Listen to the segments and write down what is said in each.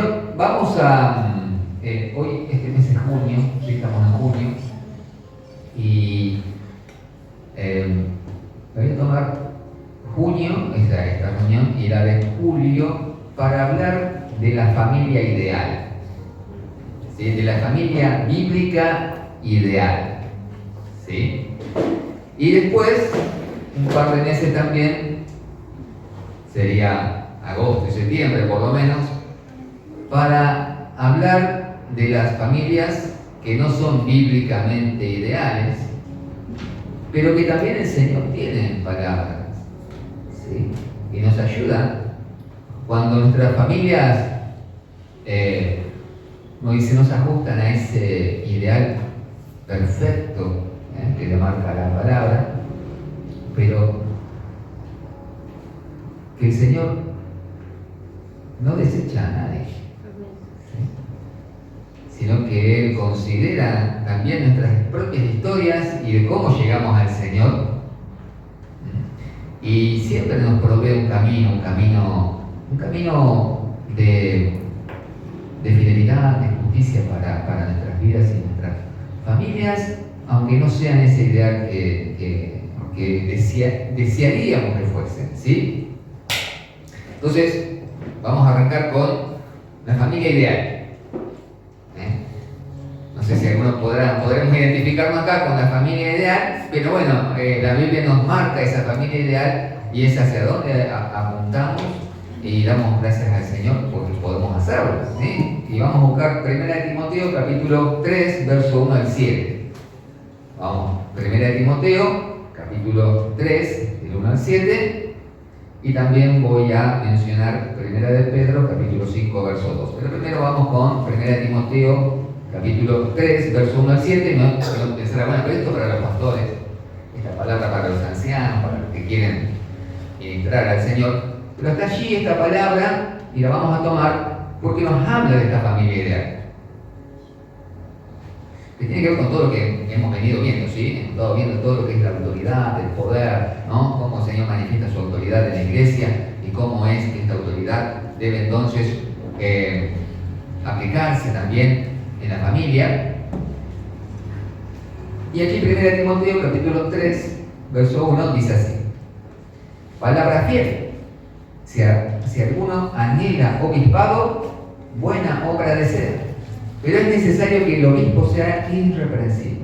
Señor, vamos a... hoy, este mes es junio, sí, estamos en junio, y voy a tomar junio, esta reunión, y la de julio, para hablar de la familia ideal, ¿sí? De la familia bíblica ideal, ¿sí? Y después, un par de meses también, sería agosto y septiembre por lo menos, para hablar de las familias que no son bíblicamente ideales, pero que también el Señor tiene en palabras, ¿sí? Y nos ayudan cuando nuestras familias no se ajustan a ese ideal perfecto que le marca la palabra, pero que el Señor no desecha a nadie, ¿sí? Sino que Él considera también nuestras propias historias y de cómo llegamos al Señor, y siempre nos provee un camino de fidelidad, de justicia para nuestras vidas y nuestras familias, aunque no sean ese ideal que desearíamos que fuesen, ¿sí? Entonces, vamos a arrancar con la familia ideal. No sé si algunos podremos identificarnos acá con la familia ideal, pero bueno, la Biblia nos marca esa familia ideal y es hacia dónde apuntamos, y damos gracias al Señor porque podemos hacerlo, ¿sí? Y vamos a buscar 1 Timoteo capítulo 3, verso 1 al 7. Vamos, 1 Timoteo capítulo 3, del 1 al 7. Y también voy a mencionar 1 de Pedro, capítulo 5, verso 2. Pero primero vamos con 1 Timoteo, capítulo 3, verso 1 al 7. No pensará, bueno, pero esto para los pastores, esta palabra para los ancianos, para los que quieren entrar al Señor. Pero está allí esta palabra y la vamos a tomar porque nos habla de esta familia ideal, que tiene que ver con todo lo que hemos venido viendo, ¿sí? Hemos estado viendo todo lo que es la autoridad, el poder, ¿no? Cómo el Señor manifiesta su autoridad en la iglesia y cómo es que esta autoridad debe entonces aplicarse también en la familia. Y aquí 1 Timoteo capítulo 3, verso 1 dice así: palabra fiel, si alguno anhela obispado, buena obra desea. Pero es necesario que el obispo sea irreprensible,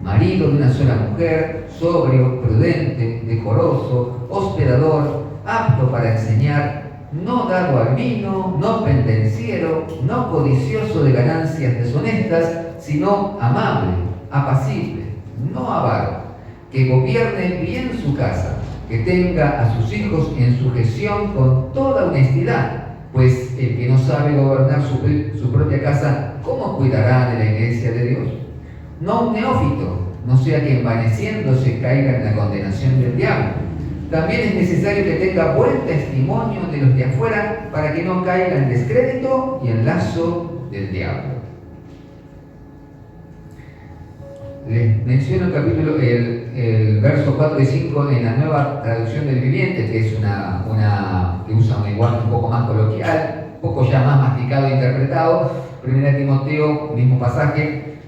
marido de una sola mujer, sobrio, prudente, decoroso, hospedador, apto para enseñar, no dado al vino, no pendenciero, no codicioso de ganancias deshonestas, sino amable, apacible, no avaro, que gobierne bien su casa, que tenga a sus hijos en sujeción con toda honestidad. Pues el que no sabe gobernar su propia casa, ¿cómo cuidará de la iglesia de Dios? No un neófito, no sea que envaneciéndose caiga en la condenación del diablo. También es necesario que tenga buen testimonio de los de afuera, para que no caiga en descrédito y en lazo del diablo. Les menciono el verso 4 y 5 en la Nueva Traducción del Viviente, que es que usa un lenguaje un poco más coloquial, un poco ya más masticado e interpretado. 1 Timoteo, mismo pasaje,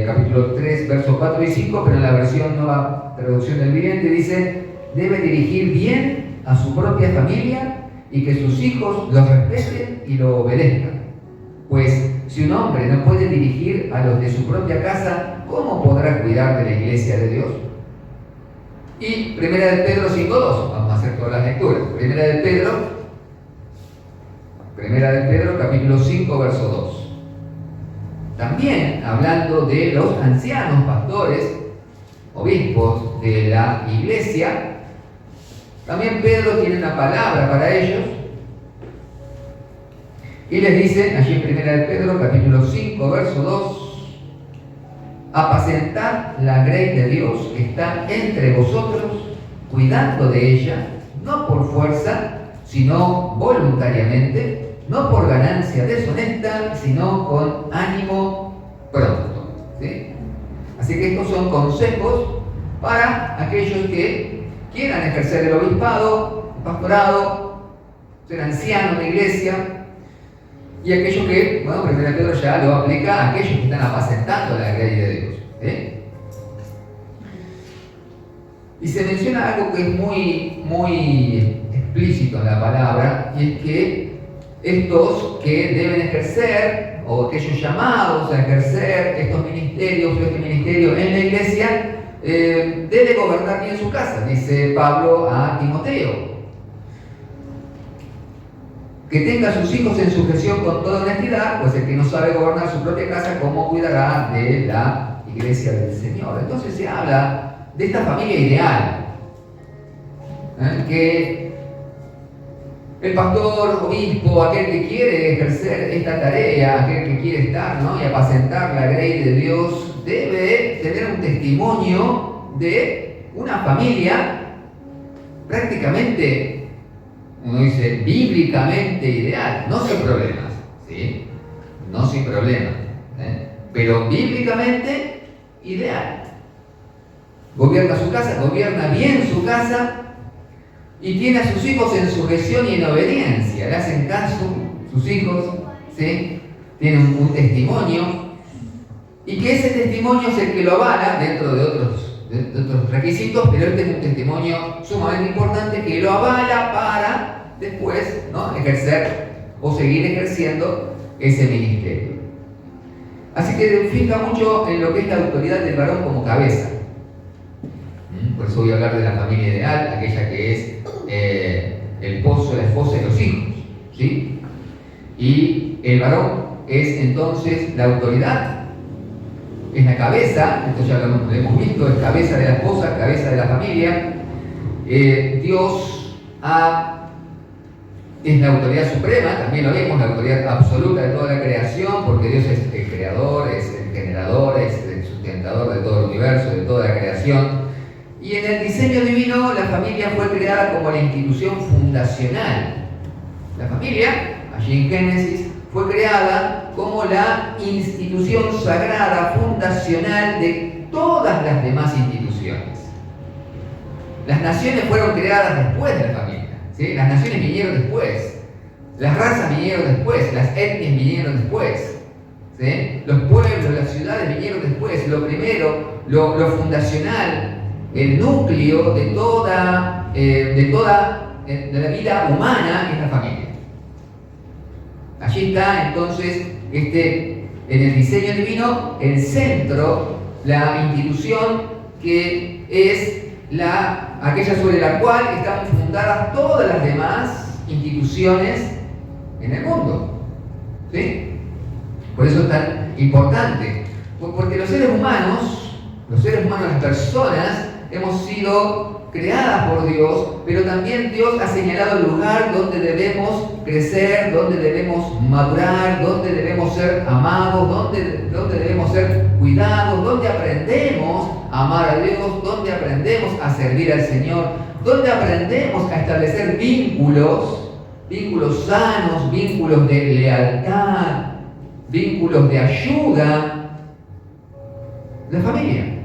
capítulo 3, versos 4 y 5, pero en la versión Nueva Traducción del Viviente dice: debe dirigir bien a su propia familia y que sus hijos lo respeten y lo obedezcan. Pues si un hombre no puede dirigir a los de su propia casa, ¿cómo podrá cuidar de la iglesia de Dios? Y 1 de Pedro 5.2, vamos a hacer todas las lecturas. 1 de Pedro capítulo 5, verso 2. También hablando de los ancianos pastores, obispos de la iglesia, también Pedro tiene una palabra para ellos y les dice allí en 1 de Pedro capítulo 5, verso 2: apacentad la grey de Dios que está entre vosotros, cuidando de ella, no por fuerza, sino voluntariamente, no por ganancia deshonesta, sino con ánimo pronto, ¿sí? Así que estos son consejos para aquellos que quieran ejercer el obispado, el pastorado, ser anciano en la iglesia. y aquello que, bueno, 1 Pedro ya lo aplica a aquellos que están apacentando la grey de Dios. Y se menciona algo que es muy explícito en la palabra, y es que estos que deben ejercer, o aquellos llamados a ejercer estos ministerios, o este ministerio en la iglesia, debe gobernar bien su casa, dice Pablo a Timoteo. Que tenga a sus hijos en sujeción con toda honestidad, pues el que no sabe gobernar su propia casa, ¿cómo cuidará de la iglesia del Señor? Entonces se habla de esta familia ideal, que el pastor, obispo, aquel que quiere ejercer esta tarea, aquel que quiere estar, ¿no?, y apacentar la grey de Dios, debe tener un testimonio de una familia prácticamente, uno dice, bíblicamente ideal, no sin problemas, ¿sí? No sin problemas, pero bíblicamente ideal. Gobierna su casa, gobierna bien su casa y tiene a sus hijos en sujeción y en obediencia. Le hacen caso sus hijos, ¿sí? Tienen un testimonio, y que ese testimonio es el que lo avala dentro de otros requisitos, pero este es un testimonio sumamente importante que lo avala para después, ¿no?, ejercer o seguir ejerciendo ese ministerio. Así que fija mucho en lo que es la autoridad del varón como cabeza. Por eso voy a hablar de la familia ideal, aquella que es el esposo, la esposa y los hijos, ¿sí? Y el varón es entonces la autoridad, es la cabeza, esto ya lo hemos visto, es cabeza de la esposa, cabeza de la familia. Dios es la autoridad suprema, también lo vemos, la autoridad absoluta de toda la creación, porque Dios es el creador, es el generador, es el sustentador de todo el universo, de toda la creación. Y en el diseño divino, la familia fue creada como la institución fundacional. La familia, allí en Génesis, fue creada como la institución sagrada, fundacional de todas las demás instituciones. Las naciones fueron creadas después de la familia, ¿sí? Las naciones vinieron después, las razas vinieron después, las etnias vinieron después, ¿sí? Los pueblos, las ciudades vinieron después. Lo primero, lo fundacional, el núcleo de la vida humana es la familia. Allí está entonces en el diseño divino el centro, la institución que es aquella sobre la cual están fundadas todas las demás instituciones en el mundo, ¿sí? Por eso es tan importante, porque los seres humanos, las personas, hemos sido creadas por Dios, pero también Dios ha señalado el lugar donde debemos crecer, donde debemos madurar, donde debemos ser amados, donde debemos ser cuidados, donde aprendemos a amar a Dios, donde aprendemos a servir al Señor, donde aprendemos a establecer vínculos sanos, vínculos de lealtad, vínculos de ayuda. La familia.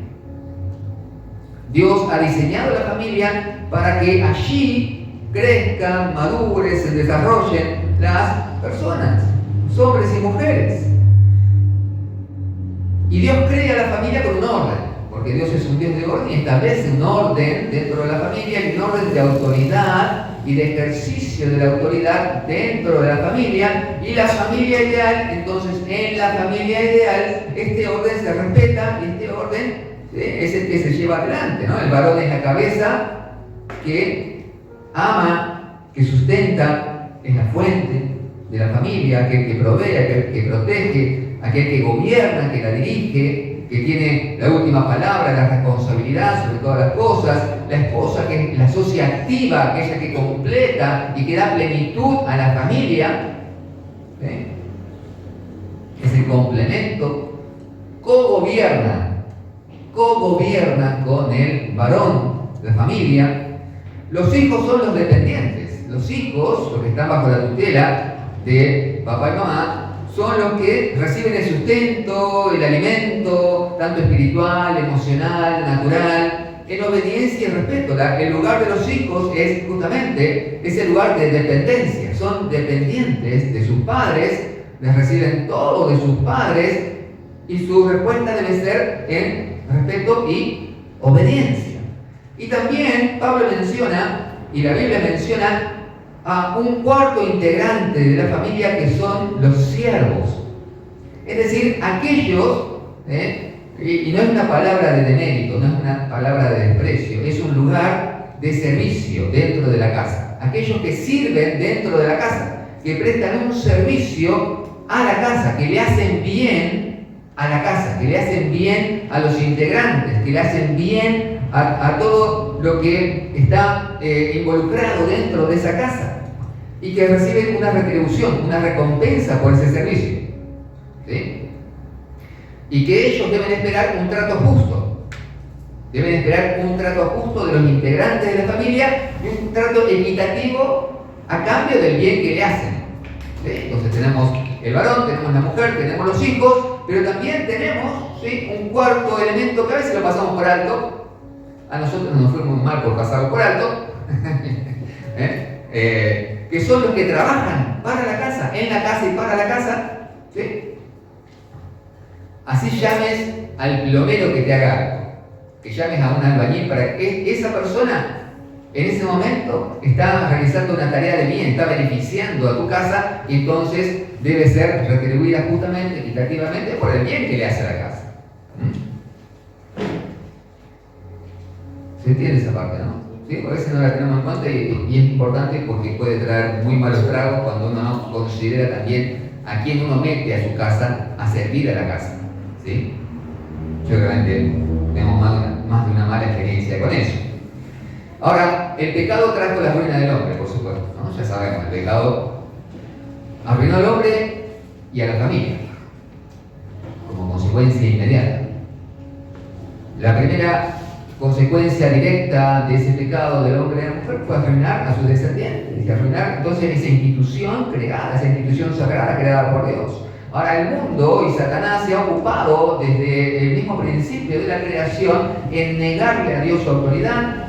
Dios ha diseñado la familia para que allí crezcan, maduren, se desarrollen las personas, hombres y mujeres. Y Dios crea la familia con un orden, porque Dios es un Dios de orden y establece un orden dentro de la familia, y un orden de autoridad y de ejercicio de la autoridad dentro de la familia. Y la familia ideal, entonces en la familia ideal, este orden se respeta y este orden es el que se lleva adelante, ¿no? El varón es la cabeza que ama, que sustenta, es la fuente de la familia, aquel que provee, aquel que protege, aquel que gobierna, que la dirige, que tiene la última palabra, la responsabilidad sobre todas las cosas. La esposa, que es la socia activa, aquella que completa y que da plenitud a la familia, ¿sí? Es el complemento, cogobierna con el varón, la familia. Los hijos son los dependientes. Los hijos, los que están bajo la tutela de papá y mamá, son los que reciben el sustento, el alimento, tanto espiritual, emocional, natural, en obediencia y respeto. El lugar de los hijos es justamente ese lugar de dependencia. Son dependientes de sus padres les reciben todo de sus padres y su respuesta debe ser en respeto y obediencia. Y también Pablo menciona, y la Biblia menciona, a un cuarto integrante de la familia que son los siervos. Es decir, aquellos, y no es una palabra de demérito, no es una palabra de desprecio, es un lugar de servicio dentro de la casa. Aquellos que sirven dentro de la casa, que prestan un servicio a la casa, que le hacen bien a la casa, que le hacen bien a los integrantes, que le hacen bien a todo lo que está involucrado dentro de esa casa, y que reciben una retribución, una recompensa por ese servicio. ¿Sí? Y que ellos deben esperar un trato justo. Deben esperar un trato justo de los integrantes de la familia y un trato equitativo a cambio del bien que le hacen. ¿Sí? Entonces tenemos el varón, tenemos la mujer, tenemos los hijos, pero también tenemos, ¿sí?, un cuarto elemento que a veces lo pasamos por alto. A nosotros nos fue muy mal por pasarlo por alto. Que son los que trabajan para la casa, en la casa y para la casa. ¿Sí? Así llames al plomero que te haga algo, que llames a un albañil para que esa persona en ese momento está realizando una tarea de bien, está beneficiando a tu casa, y entonces debe ser retribuida justamente, equitativamente, por el bien que le hace a la casa. ¿Se entiende esa parte, no? ¿Sí? Por eso no la tenemos en cuenta, y es importante porque puede traer muy malos tragos cuando uno no considera también a quién uno mete a su casa a servir a la casa. ¿Sí? Yo realmente tenemos más de una mala experiencia con eso. Ahora, el pecado trajo la ruina del hombre, por supuesto, ¿no? Ya sabemos, el pecado arruinó al hombre y a la familia como consecuencia inmediata. La primera consecuencia directa de ese pecado del hombre y de la mujer fue arruinar a sus descendientes, y arruinar entonces esa institución creada, esa institución sagrada creada por Dios. Ahora, el mundo y Satanás se ha ocupado desde el mismo principio de la creación en negarle a Dios su autoridad,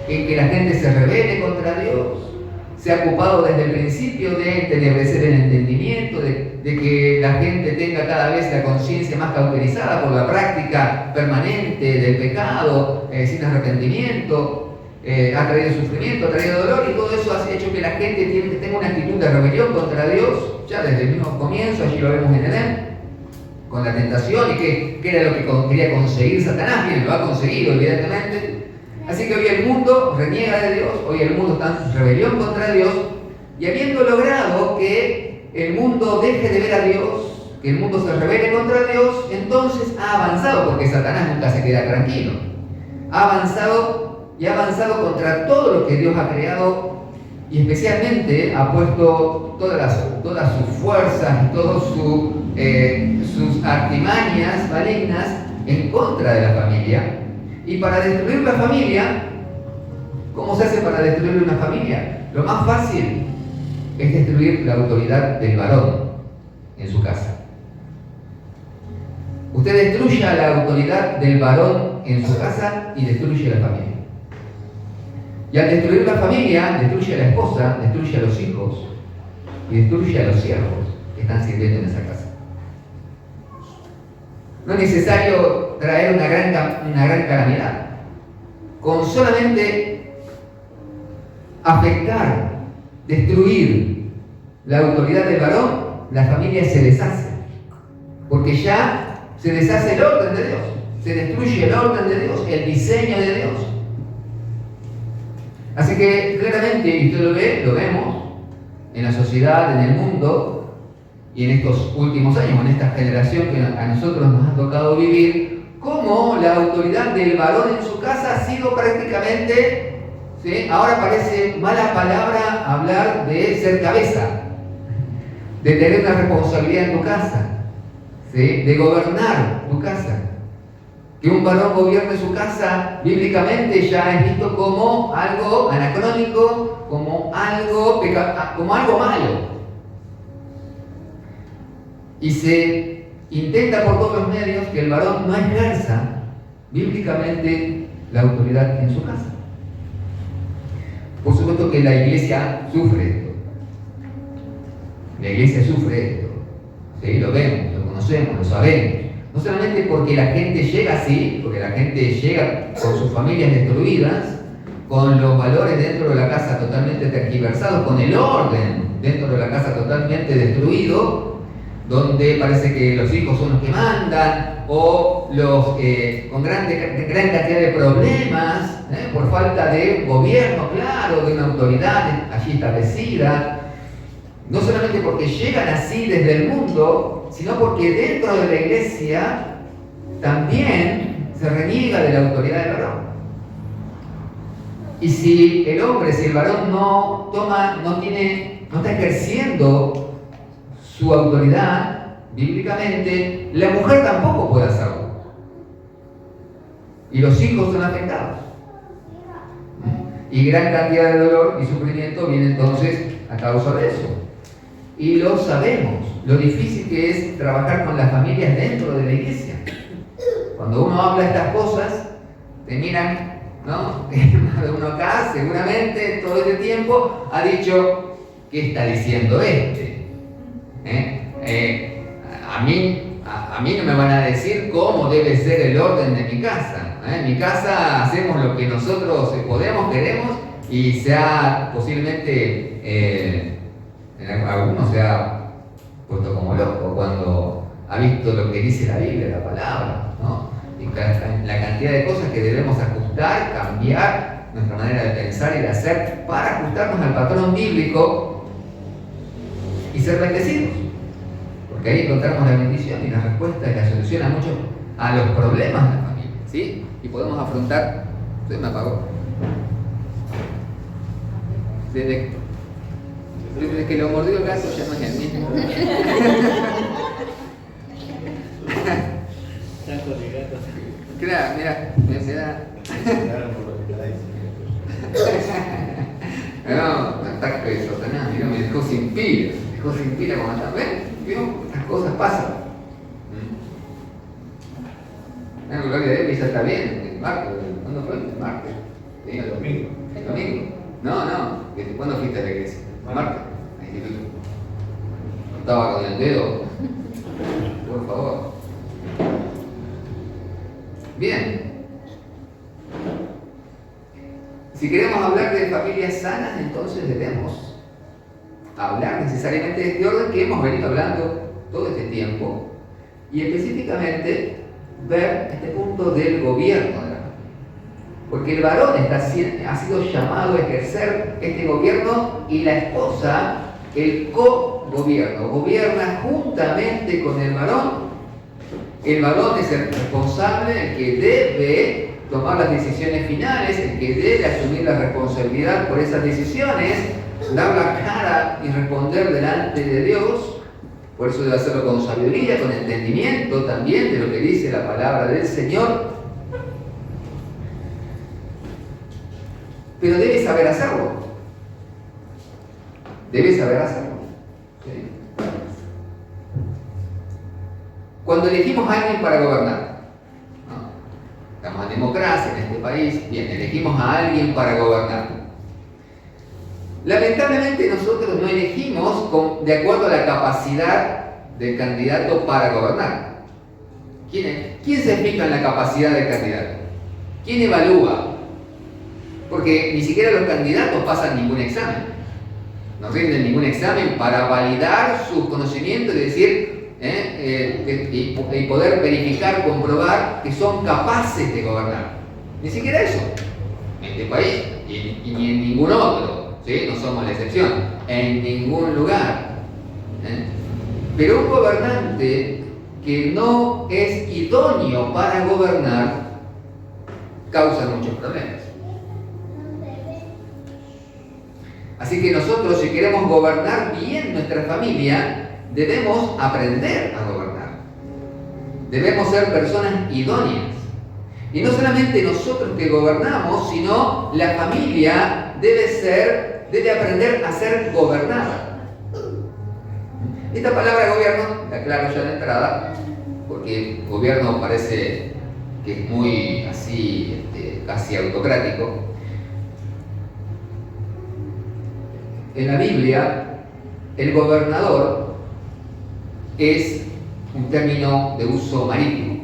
en que la gente se rebele contra Dios. Se ha ocupado desde el principio de entenebrecer el entendimiento, de que la gente tenga cada vez la conciencia más cauterizada por la práctica permanente del pecado, sin arrepentimiento. Ha traído sufrimiento, ha traído dolor, y todo eso ha hecho que la gente tenga una actitud de rebelión contra Dios, ya desde el mismo comienzo. Allí lo vemos en Edén, con la tentación, y que era lo que quería conseguir Satanás. Bien, lo ha conseguido, evidentemente. Así que hoy el mundo reniega de Dios, hoy el mundo está en rebelión contra Dios, y habiendo logrado que el mundo deje de ver a Dios, que el mundo se rebele contra Dios, entonces ha avanzado, porque Satanás nunca se queda tranquilo. Ha avanzado contra todo lo que Dios ha creado, y especialmente ha puesto todas sus fuerzas y todas sus artimañas malignas en contra de la familia. Y para destruir la familia, ¿cómo se hace para destruir una familia? Lo más fácil es destruir la autoridad del varón en su casa. Usted destruya la autoridad del varón en su casa y destruye la familia. Y al destruir la familia, destruye a la esposa, destruye a los hijos y destruye a los siervos que están sirviendo en esa casa. No es necesario traer una gran calamidad. Con solamente afectar, destruir la autoridad del varón, la familia se deshace. Porque ya se deshace el orden de Dios, se destruye el orden de Dios, el diseño de Dios. Así que claramente, y usted lo vemos en la sociedad, en el mundo, y en estos últimos años, en esta generación que a nosotros nos ha tocado vivir, cómo la autoridad del varón en su casa ha sido prácticamente, ¿sí? Ahora parece mala palabra hablar de ser cabeza, de tener una responsabilidad en tu casa, ¿sí? De gobernar tu casa. Que un varón gobierne su casa, bíblicamente ya es visto como algo anacrónico, como algo malo. Y se intenta por todos los medios que el varón no ejerza bíblicamente la autoridad en su casa. Por supuesto que la iglesia sufre esto. La iglesia sufre esto. Lo vemos, lo conocemos, lo sabemos. No solamente porque la gente llega así, porque la gente llega con sus familias destruidas, con los valores dentro de la casa totalmente tergiversados, con el orden dentro de la casa totalmente destruido, donde parece que los hijos son los que mandan, o con gran cantidad de problemas, por falta de gobierno claro, de una autoridad allí establecida. No solamente porque llegan así desde el mundo, sino porque dentro de la iglesia también se reniega de la autoridad del varón. Y si el varón no está ejerciendo su autoridad bíblicamente, la mujer tampoco puede hacerlo. Y los hijos son afectados. Y gran cantidad de dolor y sufrimiento viene entonces a causa de eso. Y lo sabemos, lo difícil que es trabajar con las familias dentro de la iglesia. Cuando uno habla estas cosas, te miran, ¿no? Uno acá seguramente todo este tiempo ha dicho, ¿qué está diciendo este? A mí no me van a decir cómo debe ser el orden de mi casa. En mi casa hacemos lo que nosotros podemos, queremos, y sea posiblemente... algunos se ha puesto como loco cuando ha visto lo que dice la Biblia, la palabra, ¿no? Y la cantidad de cosas que debemos ajustar, cambiar nuestra manera de pensar y de hacer para ajustarnos al patrón bíblico y ser bendecidos. Porque ahí encontramos la bendición y la respuesta y la solución a los problemas de la familia, ¿sí? Y podemos afrontar. Se me apagó. Desde que lo mordió el gato ya no es el mismo. Claro, mira, me da. No, un ataque de Satanás, mirá, me dejó sin pila como está. ¿Ven? Estas cosas pasan. La gloria de Dios ya está bien. El martes, ¿cuándo fue? El martes. ¿Sí? El domingo. El domingo. No. ¿Cuándo fuiste a la iglesia? El martes. Estaba con el dedo. Por favor. Bien. Si queremos hablar de familias sanas, entonces debemos hablar necesariamente de este orden que hemos venido hablando todo este tiempo, y específicamente ver este punto del gobierno de la familia. Porque el varón ha sido llamado a ejercer este gobierno, y la esposa el co-gobierno, gobierna juntamente con el varón. El varón es el responsable, el que debe tomar las decisiones finales, el que debe asumir la responsabilidad por esas decisiones, dar la cara y responder delante de Dios. Por eso debe hacerlo con sabiduría, con entendimiento también de lo que dice la palabra del Señor. Pero debe saber hacerlo. Debe saber hacerlo. ¿Sí? Cuando elegimos a alguien para gobernar, ¿no? Estamos en democracia en este país, bien, elegimos a alguien para gobernar. Lamentablemente nosotros no elegimos de acuerdo a la capacidad del candidato para gobernar. ¿Quién se fija en la capacidad del candidato? ¿Quién evalúa? Porque ni siquiera los candidatos pasan ningún examen. No rinden ningún examen para validar sus conocimientos y decir, y poder verificar, comprobar que son capaces de gobernar. Ni siquiera eso. En este país y ni en ningún otro, ¿sí? No somos la excepción. En ningún lugar. Pero un gobernante que no es idóneo para gobernar causa muchos problemas. Así que nosotros, si queremos gobernar bien nuestra familia, debemos aprender a gobernar. Debemos ser personas idóneas. Y no solamente nosotros que gobernamos, sino la familia debe aprender a ser gobernada. Esta palabra gobierno, la aclaro ya de entrada, porque gobierno parece que es muy así, casi autocrático. En la Biblia, el gobernador es un término de uso marítimo.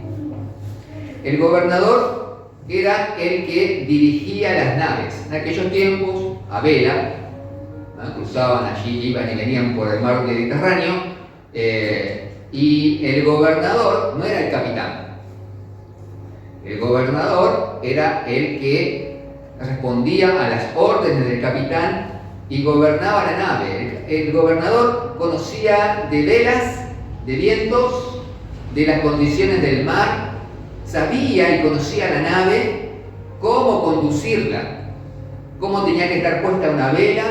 El gobernador era el que dirigía las naves. En aquellos tiempos, a vela, ¿no? Cruzaban allí, iban y venían por el mar Mediterráneo, y el gobernador no era el capitán. El gobernador era el que respondía a las órdenes del capitán y gobernaba la nave. El gobernador conocía de velas, de vientos, de las condiciones del mar, sabía y conocía la nave, cómo conducirla, cómo tenía que estar puesta una vela,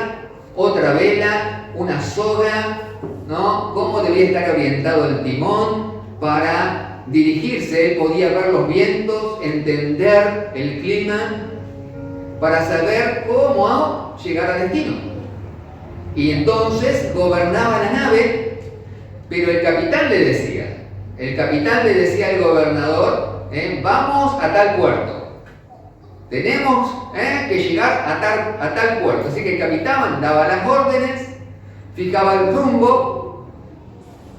otra vela, una soga, ¿no? Cómo debía estar orientado el timón para dirigirse. Él podía ver los vientos, entender el clima, para saber cómo llegar al destino. Y entonces gobernaba la nave, pero el capitán le decía al gobernador, vamos a tal puerto. Tenemos que llegar a tal puerto. Así que el capitán daba las órdenes, fijaba el rumbo,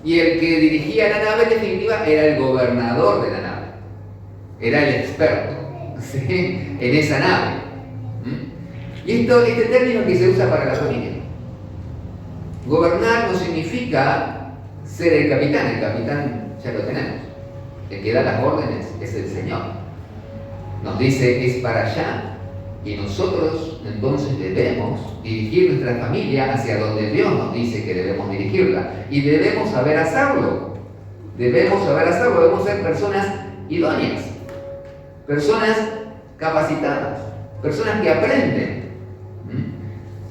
y el que dirigía la nave en definitiva era el gobernador de la nave. Era el experto, ¿sí?, en esa nave. Y este término que se usa para la familia. Gobernar no significa ser el capitán ya lo tenemos. El que da las órdenes es el Señor. Nos dice es para allá, y nosotros entonces debemos dirigir nuestra familia hacia donde Dios nos dice que debemos dirigirla, y debemos saber hacerlo. Debemos ser personas idóneas, personas capacitadas, personas que aprenden.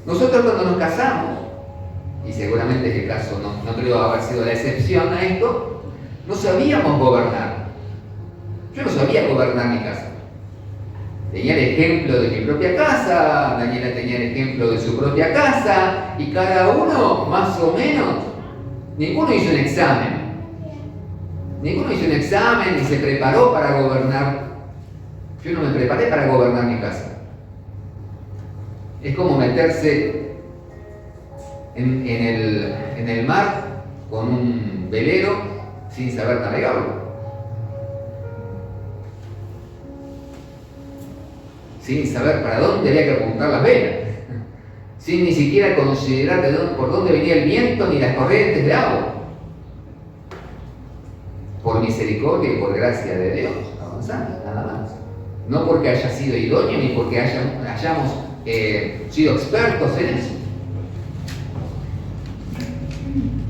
Nosotros cuando nos casamos, y seguramente este caso no creo haber sido la excepción a esto, no sabíamos gobernar. Yo no sabía gobernar mi casa. Tenía el ejemplo de mi propia casa, Daniela tenía el ejemplo de su propia casa, y cada uno, más o menos, ninguno hizo un examen ni se preparó para gobernar. Yo no me preparé para gobernar mi casa. Es como meterse en el mar con un velero sin saber navegarlo, sin saber para dónde había que apuntar las velas, sin ni siquiera considerar por dónde venía el viento ni las corrientes de agua. Por misericordia y por gracia de Dios avanzamos, nada más. No porque haya sido idóneo ni porque hayamos sido expertos en eso.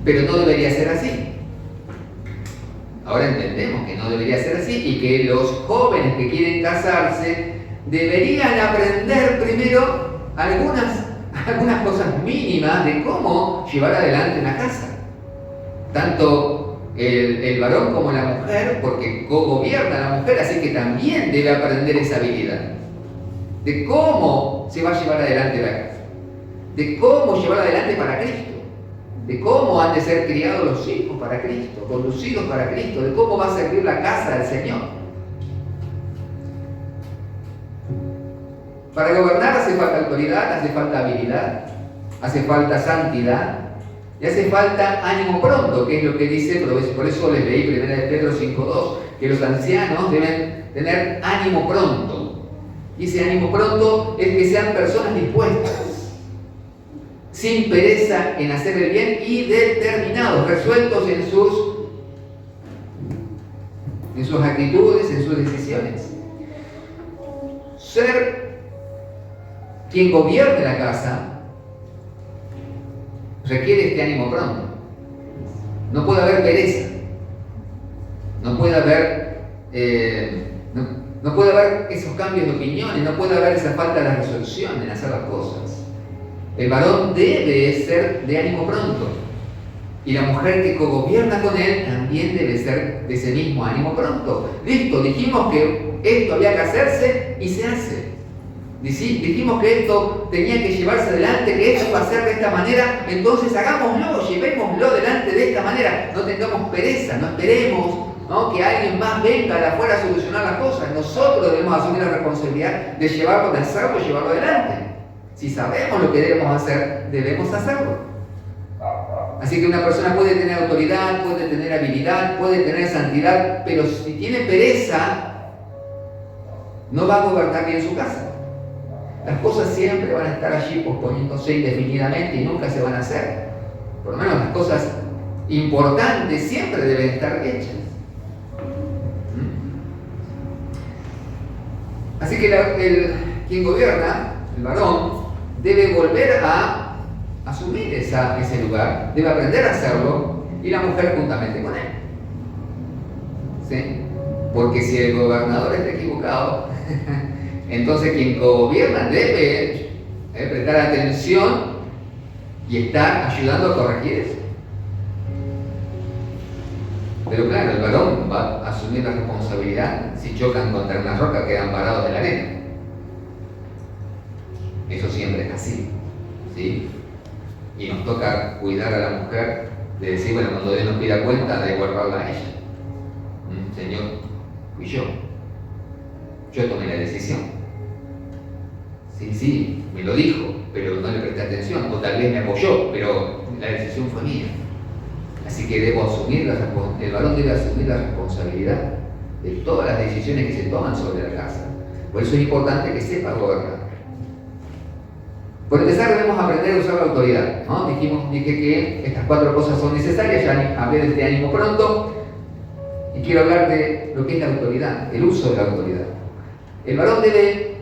Pero no debería ser así. Ahora entendemos que no debería ser así, y que los jóvenes que quieren casarse deberían aprender primero algunas cosas mínimas de cómo llevar adelante una casa. Tanto el varón como la mujer, porque co-gobierna la mujer, así que también debe aprender esa habilidad de cómo se va a llevar adelante la casa, de cómo llevar adelante para Cristo, de cómo han de ser criados los hijos para Cristo, conducidos para Cristo, de cómo va a servir la casa del Señor. Para gobernar hace falta autoridad, hace falta habilidad, hace falta santidad y hace falta ánimo pronto, que es lo que dice, por eso les leí 1 Pedro 5:2, que los ancianos deben tener ánimo pronto. Y ese ánimo pronto es que sean personas dispuestas, sin pereza en hacer el bien y determinados, resueltos en sus actitudes, en sus decisiones. Ser quien gobierne la casa requiere este ánimo pronto. No puede haber pereza, no puede haber esos cambios de opiniones, no puede haber esa falta de resolución en hacer las cosas. El varón debe ser de ánimo pronto, y la mujer que cogobierna con él también debe ser de ese mismo ánimo pronto. Listo, dijimos que esto había que hacerse y se hace. Dijimos que esto tenía que llevarse adelante, que esto va a ser de esta manera, entonces hagámoslo, llevémoslo adelante de esta manera. No tengamos pereza, no esperemos, ¿no?, que alguien más venga de afuera a solucionar las cosas. Nosotros debemos asumir la responsabilidad de llevarlo, de hacerlo y llevarlo adelante. Si sabemos lo que debemos hacer, debemos hacerlo. Así que una persona puede tener autoridad, puede tener habilidad, puede tener santidad, pero si tiene pereza, no va a gobernar bien su casa. Las cosas siempre van a estar allí posponiéndose indefinidamente y nunca se van a hacer. Por lo menos las cosas importantes siempre deben estar hechas. Así que quien gobierna, el varón, debe volver a asumir ese lugar, debe aprender a hacerlo, y la mujer juntamente con él. ¿Sí? Porque si el gobernador está equivocado, entonces quien gobierna debe prestar atención y estar ayudando a corregir eso. Pero claro, el varón va a asumir la responsabilidad. Si chocan contra una roca, quedan parados en la arena. Eso siempre es así, ¿sí? Y nos toca cuidar a la mujer, de decir, bueno, cuando Dios nos pida cuenta, de guardarla a ella. Señor, fui yo. Yo tomé la decisión. Sí, me lo dijo, pero no le presté atención, o tal vez me apoyó, pero la decisión fue mía. Así que el varón debe asumir la responsabilidad de todas las decisiones que se toman sobre la casa. Por eso es importante que sepa gobernar. Por empezar, debemos aprender a usar la autoridad, ¿no? Dije que estas 4 cosas son necesarias, ya hablé de este ánimo pronto, y quiero hablar de lo que es la autoridad, el uso de la autoridad. El varón debe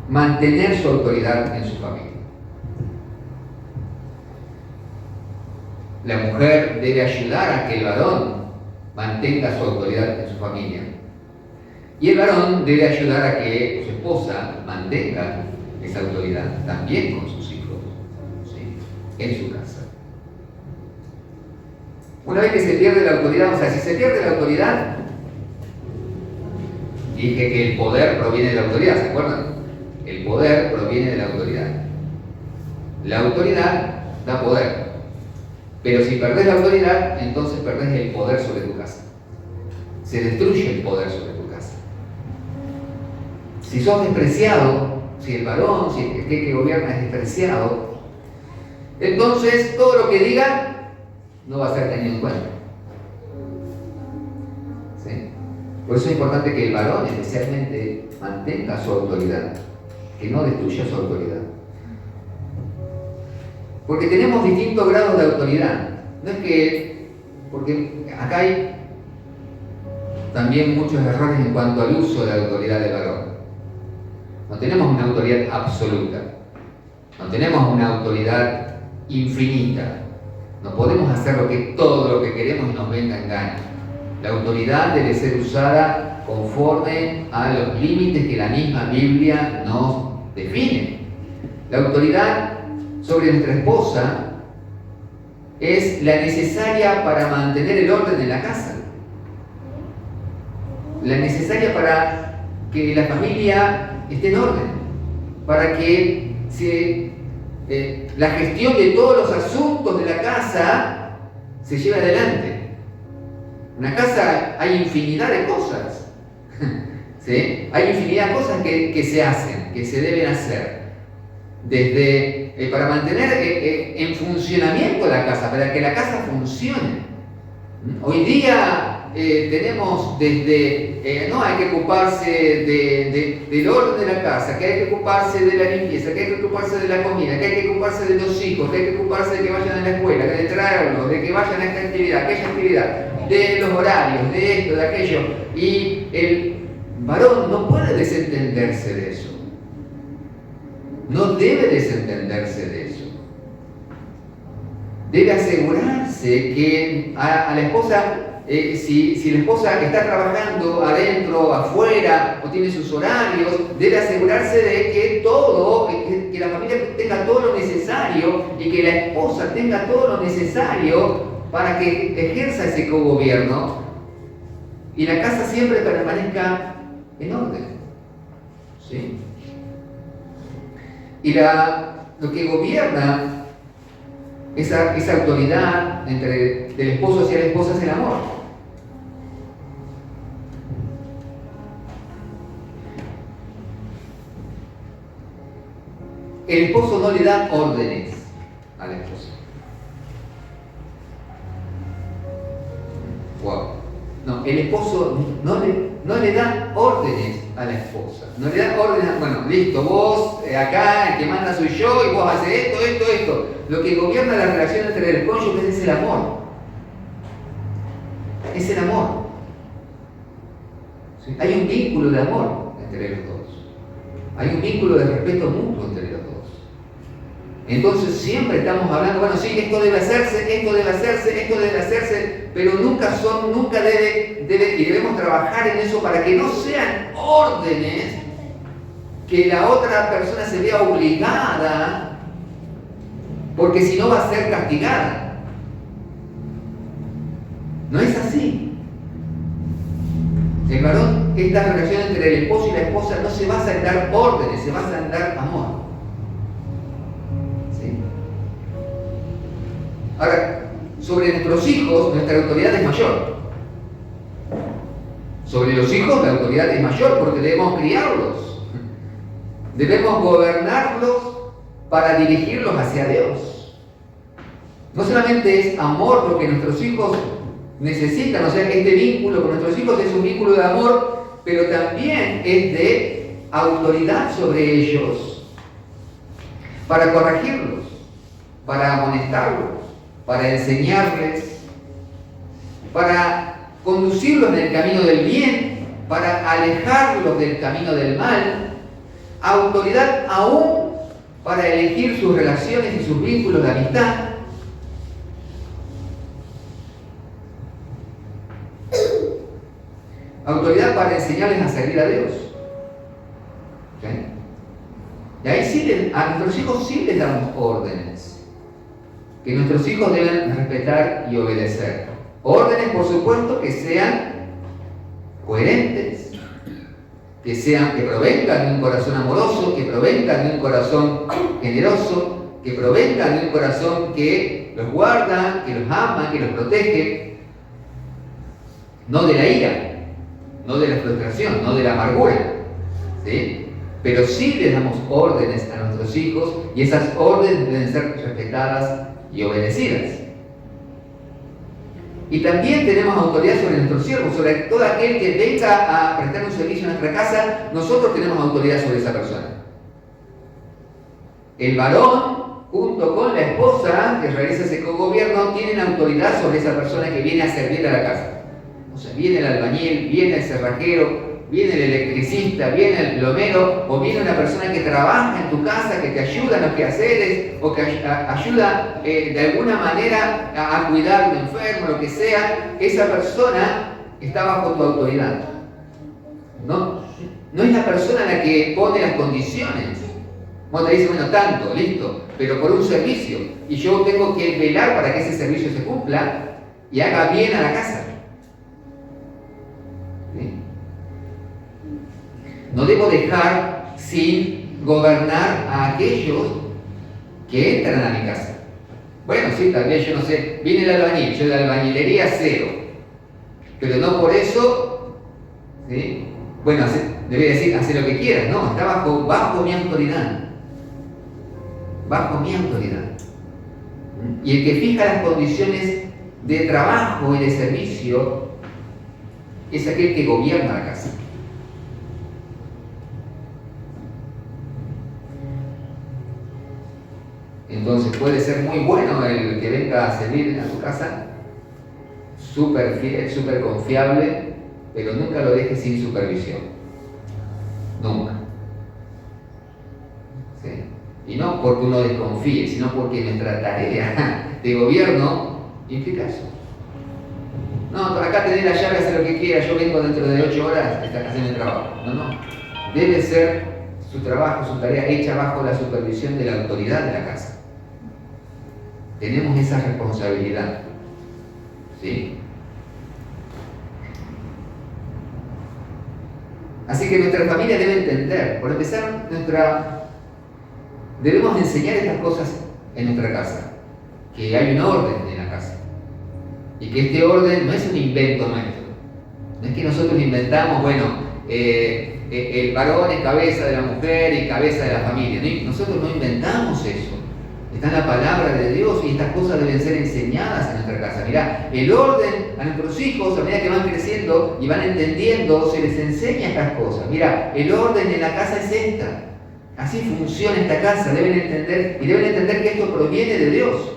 mantener su autoridad en su familia. La mujer debe ayudar a que el varón mantenga su autoridad en su familia. Y el varón debe ayudar a que su esposa mantenga esa autoridad también con sus hijos, ¿sí? En su casa. Una vez que se pierde la autoridad, o sea, si se pierde la autoridad, dije que el poder proviene de la autoridad, ¿se acuerdan? El poder proviene de la autoridad. La autoridad da poder. Pero si perdés la autoridad, entonces perdés el poder sobre tu casa. Se destruye el poder sobre tu casa. Si sos despreciado, si el varón, si el que gobierna es despreciado, entonces todo lo que diga no va a ser tenido en cuenta. ¿Sí? Por eso es importante que el varón especialmente mantenga su autoridad, que no destruya su autoridad. Porque tenemos distintos grados de autoridad. No es que, porque acá hay también muchos errores en cuanto al uso de la autoridad del varón. No tenemos una autoridad absoluta, no tenemos una autoridad infinita. No podemos hacer todo lo que queremos y nos venga en gana. La autoridad debe ser usada conforme a los límites que la misma Biblia nos define. La autoridad sobre nuestra esposa es la necesaria para mantener el orden en la casa, la necesaria para que la familia esté en orden, para que la gestión de todos los asuntos de la casa se lleve adelante. En una casa hay infinidad de cosas, ¿sí? Hay infinidad de cosas que se hacen, que se deben hacer. Desde para mantener en funcionamiento la casa, para que la casa funcione. Hoy día tenemos desde, no hay que ocuparse del orden de la casa, que hay que ocuparse de la limpieza, que hay que ocuparse de la comida, que hay que ocuparse de los hijos, que hay que ocuparse de que vayan a la escuela, de traerlos, de que vayan a esta actividad, aquella actividad, de los horarios, de esto, de aquello. Y el varón no puede desentenderse de eso. No debe desentenderse de eso. Debe asegurarse que a la esposa, si la esposa está trabajando adentro, afuera, o tiene sus horarios, debe asegurarse de que la familia tenga todo lo necesario y que la esposa tenga todo lo necesario para que ejerza ese cogobierno y la casa siempre permanezca en orden. ¿Sí? Y lo que gobierna esa autoridad del esposo hacia la esposa es el amor. El esposo no le da órdenes a la esposa. No, el esposo no le da órdenes a la esposa. No le da órdenes, bueno, listo, vos acá, el que manda soy yo y vos haces esto. Lo que gobierna la relación entre el cónyuge es el amor. Es el amor. ¿Sí? Hay un vínculo de amor entre los dos. Hay un vínculo de respeto mutuo entre los dos. Entonces siempre estamos hablando, bueno, sí, esto debe hacerse, pero nunca debe, y debemos trabajar en eso para que no sean órdenes que la otra persona se vea obligada, porque si no va a ser castigada. No es así. El varón, esta relación entre el esposo y la esposa no se basa en dar órdenes, se basa en dar amor. ¿Sí? Ahora, sobre nuestros hijos, nuestra autoridad es mayor. Sobre los hijos, la autoridad es mayor porque debemos criarlos. Debemos gobernarlos para dirigirlos hacia Dios. No solamente es amor lo que nuestros hijos necesitan, o sea que este vínculo con nuestros hijos es un vínculo de amor, pero también es de autoridad sobre ellos, para corregirlos, para amonestarlos, para enseñarles, para conducirlos en el camino del bien, para alejarlos del camino del mal, autoridad aún para elegir sus relaciones y sus vínculos de amistad. Autoridad para enseñarles a servir a Dios. ¿Okay? Y ahí sí a nuestros hijos sí les damos órdenes, que nuestros hijos deben respetar y obedecer. Órdenes, por supuesto, que sean coherentes, que provengan de un corazón amoroso, que provengan de un corazón generoso, que provengan de un corazón que los guarda, que los ama, que los protege, no de la ira, no de la frustración, no de la amargura, ¿sí? Pero sí les damos órdenes a nuestros hijos y esas órdenes deben ser respetadas y obedecidas. Y también tenemos autoridad sobre nuestros siervos, sobre todo aquel que venga a prestar un servicio en nuestra casa, nosotros tenemos autoridad sobre esa persona. El varón, junto con la esposa que realiza ese cogobierno, tienen autoridad sobre esa persona que viene a servir a la casa. O sea, viene el albañil, viene el cerrajero, viene el electricista, viene el plomero, o viene una persona que trabaja en tu casa, que te ayuda en los quehaceres, o que ayuda de alguna manera a cuidar de un enfermo, lo que sea. Esa persona está bajo tu autoridad. No es la persona la que pone las condiciones. Vos te dices, bueno, tanto, listo, pero por un servicio. Y yo tengo que velar para que ese servicio se cumpla y haga bien a la casa. No debo dejar sin gobernar a aquellos que entran a mi casa. Bueno, sí, tal vez yo no sé, viene el albañil, yo de albañilería cero, pero no por eso, ¿sí? Bueno, debería decir, hace lo que quieras, no, está bajo mi autoridad. Bajo mi autoridad. Y el que fija las condiciones de trabajo y de servicio es aquel que gobierna la casa. Entonces puede ser muy bueno el que venga a servir a tu casa, súper fiel, súper confiable, pero nunca lo dejes sin supervisión. Nunca. ¿Sí? Y no porque uno desconfíe, sino porque nuestra tarea de gobierno implica eso. No, acá tenés la llave, haz lo que quieras, yo vengo dentro de 8 horas, estás haciendo el trabajo. No. Debe ser su trabajo, su tarea hecha bajo la supervisión de la autoridad de la casa. Tenemos esa responsabilidad. ¿Sí? Así que nuestra familia debe entender, por empezar, debemos enseñar estas cosas en nuestra casa, que hay un orden en la casa y que este orden no es un invento nuestro, no es que nosotros inventamos, bueno, el varón es cabeza de la mujer y cabeza de la familia, ¿no? Nosotros no inventamos eso, está en la palabra de Dios y estas cosas deben ser enseñadas en nuestra casa. Mirá, el orden a nuestros hijos, a medida que van creciendo y van entendiendo, se les enseña estas cosas. Mirá, el orden en la casa es esta. Así funciona esta casa, deben entender que esto proviene de Dios.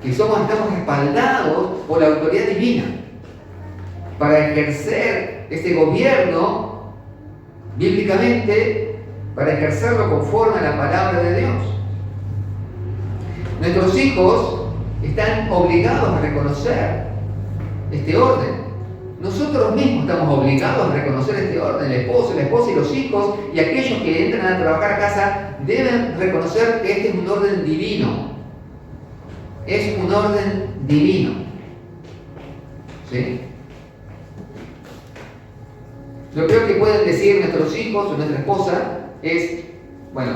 Que estamos respaldados por la autoridad divina para ejercer este gobierno bíblicamente, para ejercerlo conforme a la palabra de Dios. Nuestros hijos están obligados a reconocer este orden. Nosotros mismos estamos obligados a reconocer este orden. La esposa y los hijos y aquellos que entran a trabajar a casa deben reconocer que este es un orden divino. Es un orden divino. ¿Sí? Lo peor que pueden decir nuestros hijos o nuestra esposa es, bueno,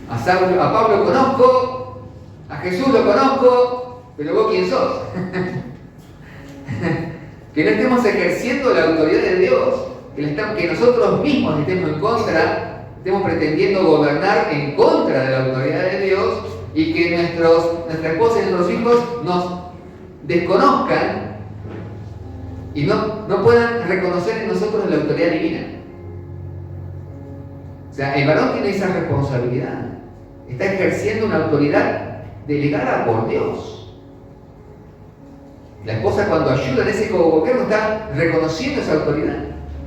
a Pablo conozco, a Jesús lo conozco, pero vos quién sos. Que no estemos ejerciendo la autoridad de Dios, que nosotros mismos estemos en contra, estemos pretendiendo gobernar en contra de la autoridad de Dios y que nuestra esposa y nuestros hijos nos desconozcan y no puedan reconocer en nosotros la autoridad divina. O sea, el varón tiene esa responsabilidad. Está ejerciendo una autoridad delegada por Dios. La esposa, cuando ayuda en ese gobierno, está reconociendo esa autoridad.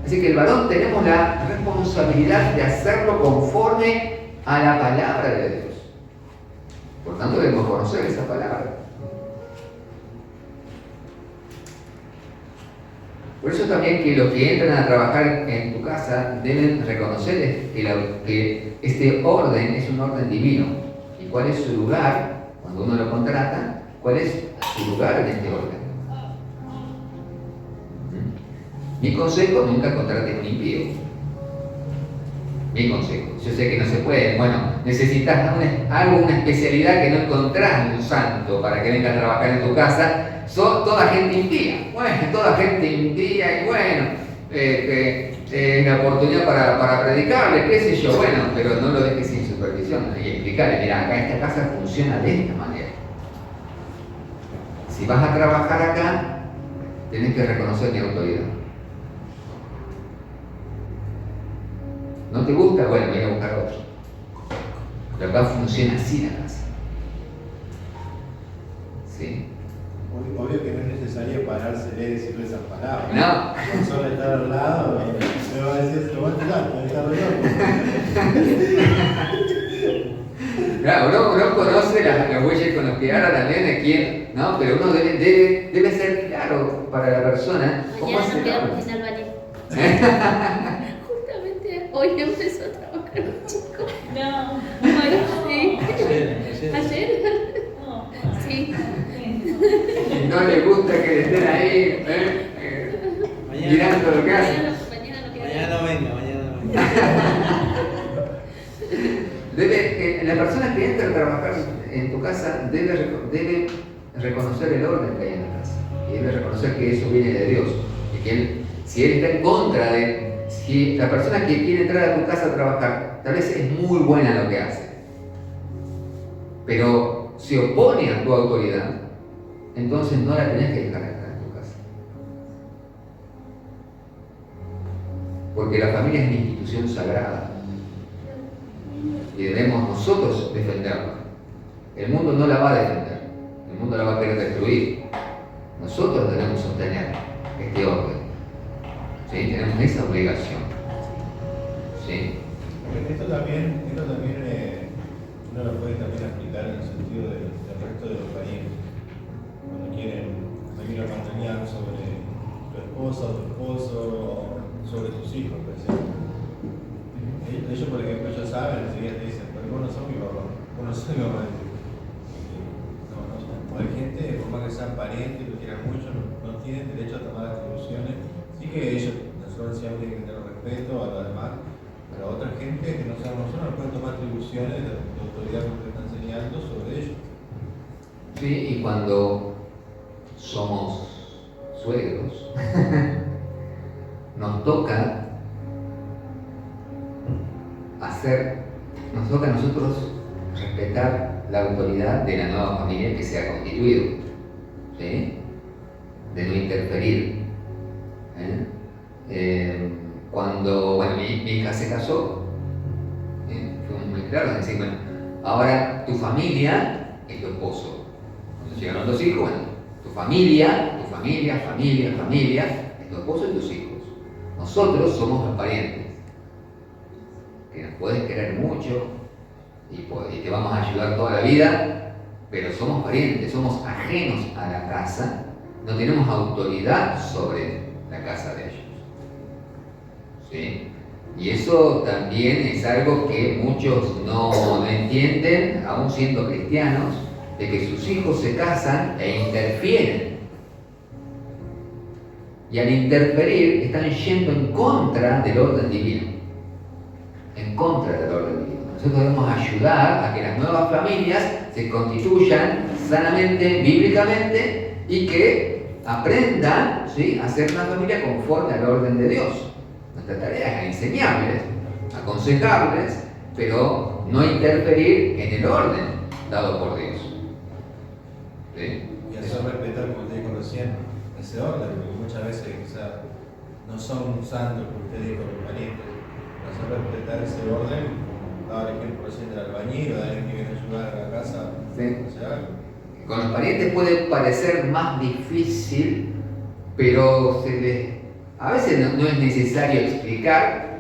Así que el varón tenemos la responsabilidad de hacerlo conforme a la palabra de Dios. Por tanto, debemos conocer esa palabra. Por eso también que los que entran a trabajar en tu casa deben reconocer que este orden es un orden divino. ¿Y cuál es su lugar cuando uno lo contrata? ¿Cuál es su lugar en este orden? Mi consejo: nunca contrates un impío. Mi consejo. Yo sé que no se puede. Bueno, necesitas una especialidad que no encontrás en un santo para que venga a trabajar en tu casa. Son toda gente impía. Bueno, toda gente impía y bueno, la oportunidad para predicarle, qué sé yo. Bueno, pero no lo dejes sin supervisión. Hay que explicarle: mira, acá esta casa funciona de esta manera. Si vas a trabajar acá, tenés que reconocer mi autoridad. ¿No te gusta? Bueno, voy a buscar otro. Pero acá funciona así la casa. ¿Sí? Obvio que no es necesario pararse y decirle esas palabras. No. Con solo estar al lado, me va a decir: te voy a tirar, te voy a estar Claro, uno conoce las huellas con las que ahora también de quién, ¿no? Pero uno debe ser claro para la persona. ¿Cómo hace Mañana la nos quedamos sin albañil. Justamente hoy empezó a trabajar un chico. No. Ay, sí. ¿Ayer? No. Sí. Y no le gusta que le estén ahí mirando lo que hacen. Mañana no venga. La persona que entra a trabajar en tu casa debe reconocer el orden que hay en la casa. Y debe reconocer que eso viene de Dios. Y que si él está en contra si la persona que quiere entrar a tu casa a trabajar, tal vez es muy buena en lo que hace, pero se opone a tu autoridad, entonces no la tenés que dejar entrar en tu casa. Porque la familia es una institución sagrada. Y debemos nosotros defenderla. El mundo no la va a defender, el mundo la va a querer destruir. Nosotros debemos sostener este orden. ¿Sí? Tenemos esa obligación. ¿Sí? Esto también uno lo puede también aplicar en el sentido del resto de los parientes. Cuando quieren venir a mantener sobre tu esposa o tu esposo, o sobre tus hijos, por ejemplo. Ellos, por ejemplo, ya saben, enseguida te dicen: pero vos no sos mi papá, vos no sos mi mamá. No, hay gente, por más que sean parientes, lo quieran mucho, no tienen derecho a tomar atribuciones. Sí que ellos, nosotros siempre tienen que tener respeto a los demás, pero a otra gente que no sean nosotros no pueden tomar atribuciones de autoridad que te están enseñando sobre ellos. Sí, y cuando somos suegros, nos toca nos toca a nosotros respetar la autoridad de la nueva familia que se ha constituido, ¿sí? De no interferir. Cuando mi hija se casó, fuimos muy claros en decir, bueno, ahora tu familia es tu esposo. Cuando llegaron los hijos, bueno, tu familia, es tu esposo y tus hijos. Nosotros somos los parientes, que nos puedes querer mucho y te vamos a ayudar toda la vida, pero somos parientes, somos ajenos a la casa, no tenemos autoridad sobre la casa de ellos. ¿Sí? Y eso también es algo que muchos no entienden, aún siendo cristianos, de que sus hijos se casan e interfieren. Y al interferir están yendo en contra del orden divino. En contra del orden divino. Nosotros debemos ayudar a que las nuevas familias se constituyan sanamente, bíblicamente, y que aprendan, ¿sí?, a ser una familia conforme al orden de Dios. Nuestra tarea es enseñarles, aconsejarles, pero no interferir en el orden dado por Dios. ¿Sí? Y hacer respetar, como te dijo recién, ese orden, porque muchas veces quizás no son santos, como usted dijo, los parientes. Hacer respetar ese orden, como daba el ejemplo recién del albañil o de alguien que viene a ayudar a la casa. Sí. O sea, Con los parientes puede parecer más difícil, pero a veces no es necesario explicar.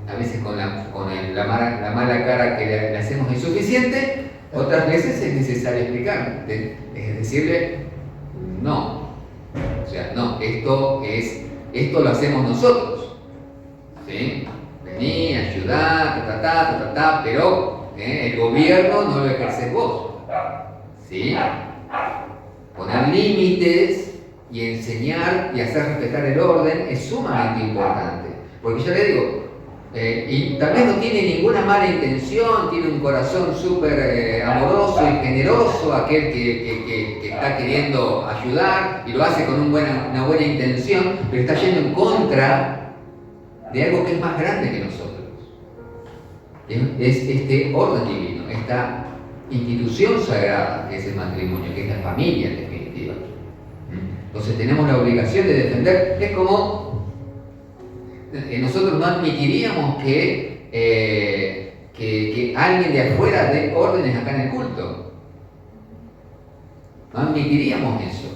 A veces con la mala cara que le hacemos es suficiente, otras veces es necesario explicar, es decirle no. O sea, no, esto lo hacemos nosotros. ¿Sí? Vení, ayudá, pero el gobierno no lo ejerces vos. ¿Sí? Poner límites y enseñar y hacer respetar el orden es sumamente importante. Porque yo le digo, y tal vez no tiene ninguna mala intención, tiene un corazón súper amoroso y generoso, aquel que está queriendo ayudar y lo hace con una buena intención, pero está yendo en contra de algo que es más grande que nosotros. Es este orden divino, esta institución sagrada que es el matrimonio, que es la familia en definitiva. Entonces tenemos la obligación de defender. Es como nosotros no admitiríamos que alguien de afuera dé órdenes acá en el culto. No admitiríamos eso.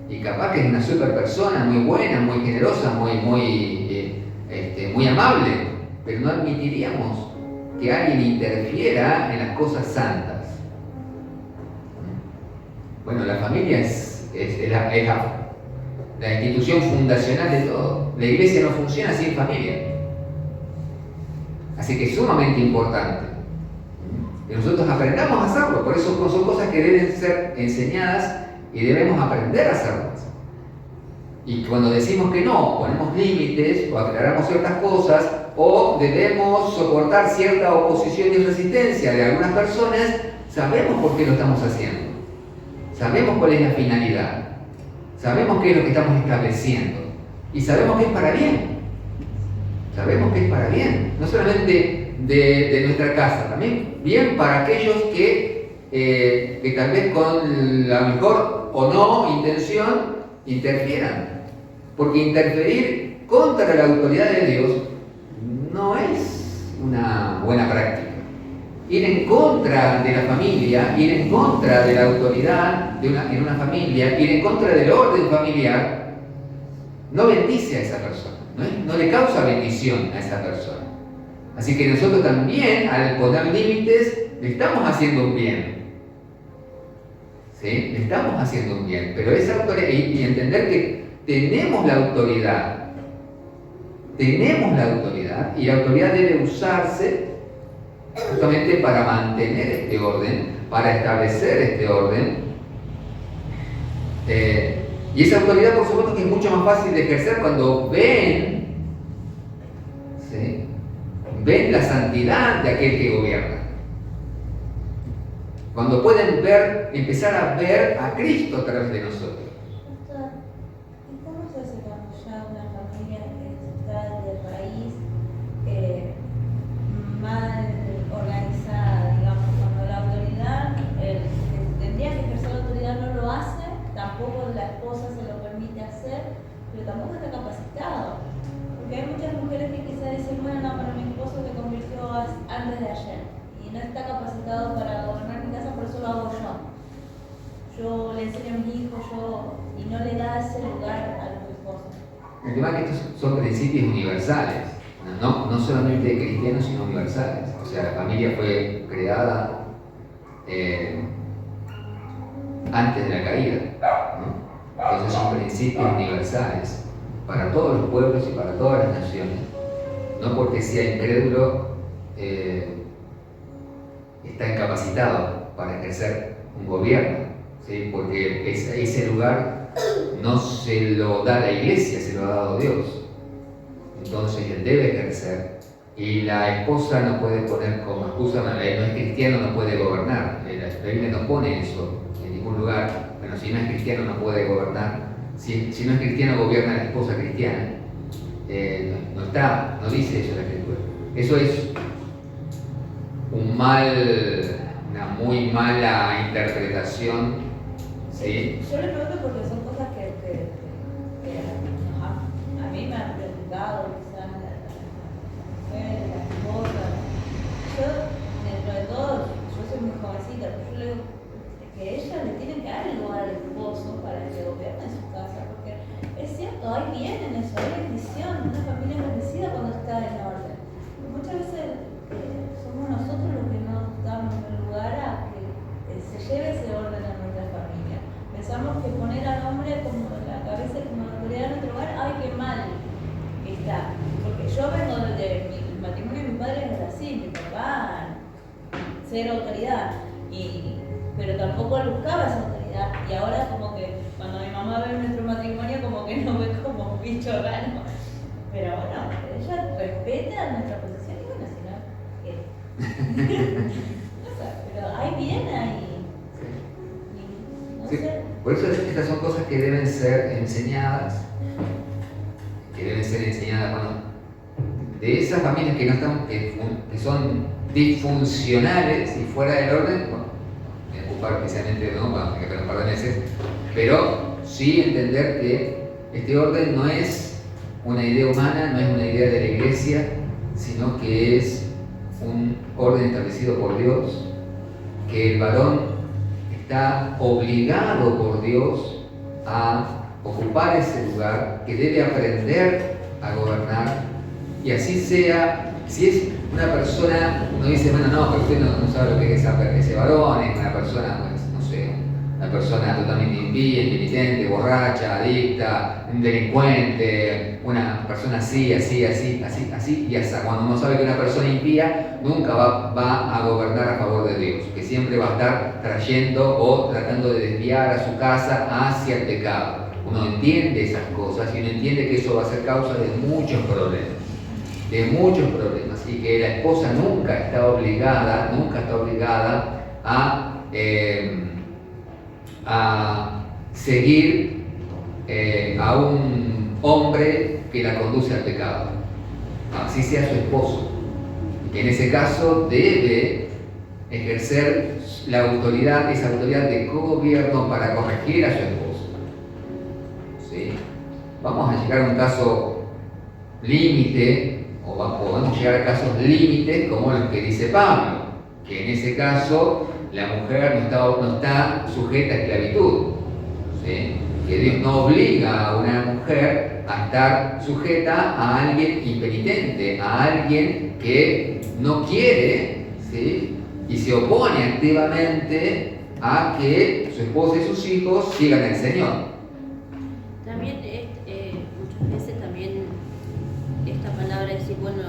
Y capaz que es una super persona, muy buena, muy generosa, muy amable, pero no admitiríamos que alguien interfiera en las cosas santas. Bueno, la familia es la institución fundacional de todo. La iglesia no funciona sin familia. Así que es sumamente importante que nosotros aprendamos a hacerlo. Por eso son cosas que deben ser enseñadas y debemos aprender a hacerlas. Y cuando decimos que no, ponemos límites o aclaramos ciertas cosas, o debemos soportar cierta oposición y resistencia de algunas personas, sabemos por qué lo estamos haciendo. Sabemos cuál es la finalidad. Sabemos qué es lo que estamos estableciendo. Y sabemos que es para bien. Sabemos que es para bien. No solamente de nuestra casa, también bien para aquellos que tal vez con la mejor o no intención interfieran. Porque interferir contra la autoridad de Dios no es una buena práctica. Ir en contra de la familia, ir en contra de la autoridad en una familia, ir en contra del orden familiar, no bendice a esa persona, no le causa bendición a esa persona. Así que nosotros también, al poner límites, le estamos haciendo un bien. ¿Sí? Le estamos haciendo un bien, pero esa autoridad, y entender que tenemos la autoridad, y la autoridad debe usarse justamente para mantener este orden, para establecer este orden. Y esa autoridad, por supuesto, que es mucho más fácil de ejercer cuando ven, ¿sí?, ven la santidad de aquel que gobierna. Cuando pueden empezar a ver a Cristo a través de nosotros. ¿Y cómo se hace cuando ya una familia que está de raíz El tema es que estos son principios universales, no solamente cristianos, sino universales. O sea, la familia fue creada antes de la caída, ¿no? Entonces son principios universales para todos los pueblos y para todas las naciones. No porque sea incrédulo está incapacitado para ejercer un gobierno, ¿sí? Porque ese lugar no se lo da la iglesia, se lo ha dado Dios. Entonces él debe ejercer. Y la esposa no puede poner como excusa, no es cristiano, no puede gobernar. La Biblia no pone eso en ningún lugar. Bueno, si no es cristiano no puede gobernar. Si no es cristiano, gobierna la esposa cristiana. No dice eso la Escritura. Eso es una muy mala interpretación, ¿sí? Yo le pregunto porque son cosas que a mí me han preguntado, quizás las mujeres, las esposas. Yo, dentro de todo, yo soy muy jovencita, pero yo le digo que ella le tiene que dar el lugar al esposo para que gobierne su casa, porque es cierto, hay bien en eso, hay bendición, una familia bendecida cuando está en orden. Muchas veces somos nosotros los que no damos el lugar a que se lleve ese orden a nuestra familia. Pensamos que poner al hombre como la cabeza, como la autoridad en nuestro lugar, ¡ay, qué mal está! Porque yo vengo del matrimonio de mi padre era así, mi papá, ser autoridad, pero tampoco él buscaba esa autoridad. Y ahora como que cuando mi mamá ve nuestro matrimonio como que nos ve como un bicho raro. Pero bueno, ella respeta nuestra posición y bueno, si no, ¿qué? No sé, pero hay bien ahí. No Sí. sé. Por eso estas son cosas que deben ser enseñadas, bueno, de esas familias que no están, que son disfuncionales y fuera del orden, bueno, me voy a ocupar especialmente, ¿no?, para que un par de meses, pero sí entender que este orden no es una idea humana, no es una idea de la iglesia, sino que es un orden establecido por Dios, que el varón está obligado por Dios a ocupar ese lugar, que debe aprender a gobernar, y así sea. Si es una persona, uno dice, bueno, no, pero usted no sabe lo que es ese varón, es una persona, pues, no sé, una persona totalmente impía, impenitente, borracha, adicta, un delincuente, una persona así, y hasta cuando uno sabe que una persona impía nunca va a gobernar a favor de Dios, que siempre va a estar trayendo o tratando de desviar a su casa hacia el pecado. Uno entiende esas cosas y uno entiende que eso va a ser causa de muchos problemas, y que la esposa nunca está obligada a seguir a un hombre que la conduce al pecado, así sea su esposo, y que en ese caso debe ejercer esa autoridad de gobierno para corregir a su esposo. ¿Sí? Vamos a llegar a un caso límite, o podemos llegar a casos límites como los que dice Pablo, que en ese caso la mujer no está sujeta a esclavitud, ¿sí? Que Dios no obliga a una mujer a estar sujeta a alguien impenitente, a alguien que no quiere, ¿sí?, y se opone activamente a que su esposa y sus hijos sigan al Señor. También muchas veces también esta palabra de decir, bueno,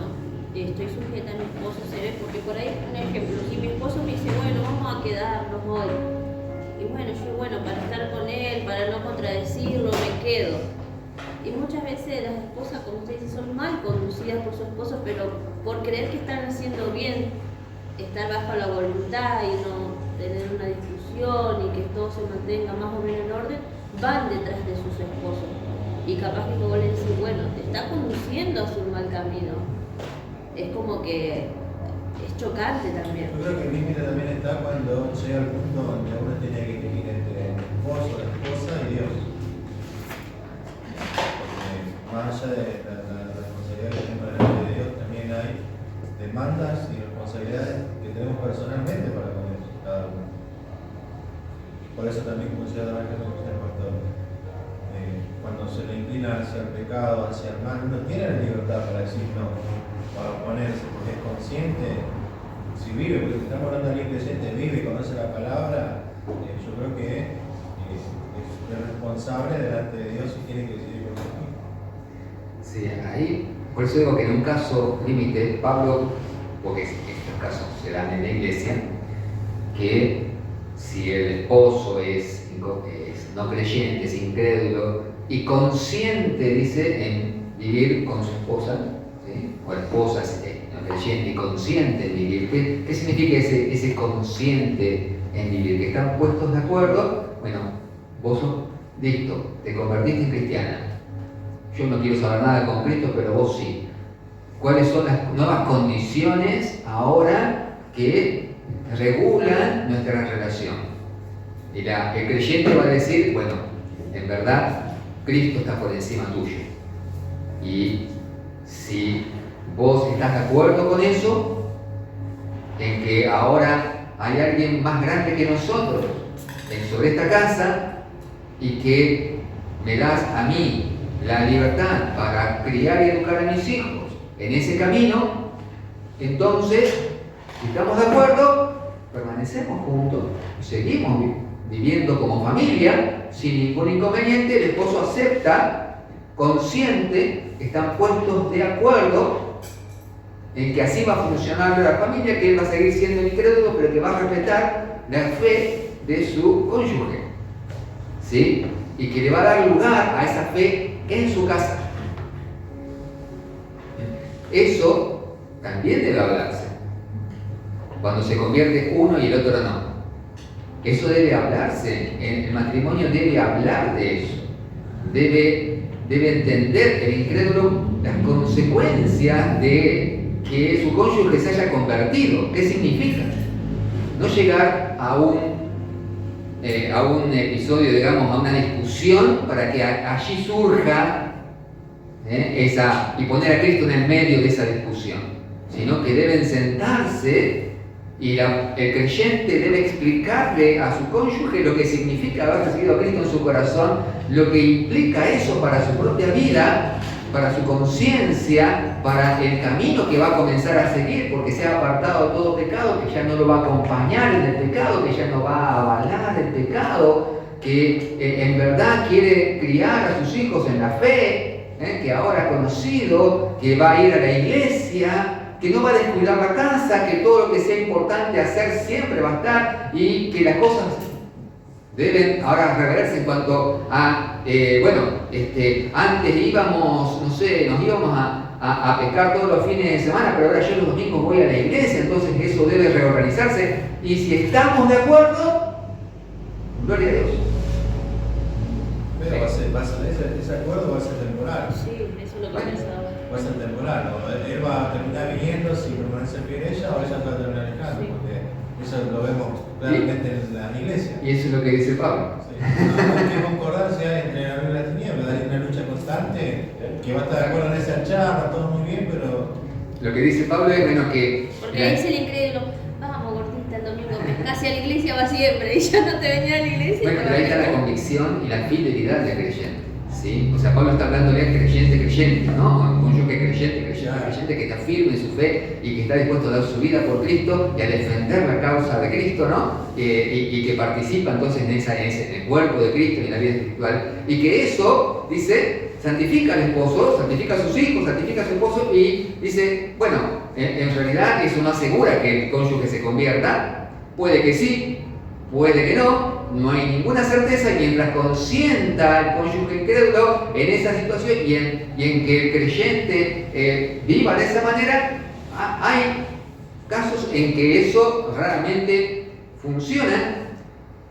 estoy sujeta a mi esposo, se ve, porque por ahí, un ejemplo, si mi esposo me dice, bueno, vamos a quedarnos hoy, y bueno, para estar con él, para no contradecirlo, me quedo. Y muchas veces las esposas, como usted dice, son mal conducidas por su esposo, pero por creer que están haciendo bien, estar bajo la voluntad y no tener una discusión y que todo se mantenga más o menos en orden, van detrás de sus esposos. Y capaz que vos le decís, bueno, te está conduciendo hacia un mal camino. Es como que es chocante también. Yo creo que el límite también está cuando llega al punto donde uno tiene que elegir entre el esposo, la esposa y Dios. Porque más allá de la responsabilidad que tenemos delante de Dios, también hay demandas y responsabilidades que tenemos personalmente para con Dios, cada uno. Por eso también, como decía el pastor, cuando se le inclina hacia el pecado, hacia el mal, uno tiene la libertad para decir no, para oponerse, porque es consciente, si vive, porque si estamos hablando de alguien creyente, vive y conoce la palabra, yo creo que es responsable delante de Dios y tiene que decidir por sí mismo. Sí, ahí, por eso digo que en un caso límite, Pablo, porque estos casos se dan en la iglesia, que si el esposo es no creyente, es incrédulo y consciente, dice, en vivir con su esposa, ¿sí? O la esposa es no creyente y consciente en vivir. ¿Qué significa ese consciente en vivir? Que están puestos de acuerdo. Bueno, vos sos listo, te convertiste en cristiana. Yo no quiero saber nada con Cristo, pero vos sí. ¿Cuáles son las nuevas condiciones ahora que regulan nuestra relación? Y el creyente va a decir, bueno, en verdad, Cristo está por encima tuyo. Y si vos estás de acuerdo con eso, en que ahora hay alguien más grande que nosotros sobre esta casa y que me das a mí la libertad para criar y educar a mis hijos en ese camino, entonces, si estamos de acuerdo, permanecemos juntos, seguimos viviendo como familia, sin ningún inconveniente. El esposo acepta, consciente, están puestos de acuerdo en que así va a funcionar la familia, que él va a seguir siendo incrédulo, pero que va a respetar la fe de su cónyuge, ¿sí? Y que le va a dar lugar a esa fe en su casa. Eso también debe hablarse. Cuando se convierte uno y el otro no. Eso debe hablarse. El matrimonio debe hablar de eso. Debe entender el incrédulo las consecuencias de que su cónyuge se haya convertido. ¿Qué significa? No llegar a un episodio, digamos, a una discusión para que allí surja y poner a Cristo en el medio de esa discusión, sino que deben sentarse y el creyente debe explicarle a su cónyuge lo que significa haber recibido a Cristo en su corazón, lo que implica eso para su propia vida, para su conciencia, para el camino que va a comenzar a seguir, porque se ha apartado de todo pecado, que ya no lo va a acompañar en el pecado, que ya no va a avalar el pecado, que en verdad quiere criar a sus hijos en la fe, que ahora ha conocido, que va a ir a la iglesia, que no va a descuidar la casa, que todo lo que sea importante hacer siempre va a estar, y que las cosas deben ahora revelarse en cuanto a, antes íbamos, nos íbamos a pescar todos los fines de semana, pero ahora yo los domingos voy a la iglesia, entonces eso debe reorganizarse, y si estamos de acuerdo, gloria a Dios. Pero ese acuerdo va a ser temporal. Sí, eso es lo que pensaba. Va a ser temporal, ¿no? Él va a terminar viniendo si permanece fiel ella, o ella va a terminar alejando, Sí. porque eso lo vemos claramente en la iglesia. Y eso es lo que dice Pablo. Sí. No hay que concordancia entre la luz y la tiniebla, hay una lucha constante que va a estar de acuerdo en esa charla, todo muy bien, pero. Lo que dice Pablo es, bueno, que... Porque dice el incrédulo, vamos gordita el domingo, casi a la iglesia va siempre, y ya no te venía a la iglesia. Bueno, pero ahí está la convicción y la fidelidad del creyente, ¿sí? O sea, Pablo está hablándole al creyente, ¿no? A un cónyuge creyente que está firme en su fe y que está dispuesto a dar su vida por Cristo y a defender la causa de Cristo, ¿no? Y que participa entonces en el cuerpo de Cristo y en la vida espiritual. Y que eso, dice, santifica al esposo, santifica a sus hijos, santifica a su esposo, y dice, bueno, en realidad eso no asegura que el cónyuge se convierta. Puede que sí, puede que no hay ninguna certeza, y mientras consienta al cónyuge incrédulo en esa situación y en que el creyente viva de esa manera, hay casos en que eso raramente funciona,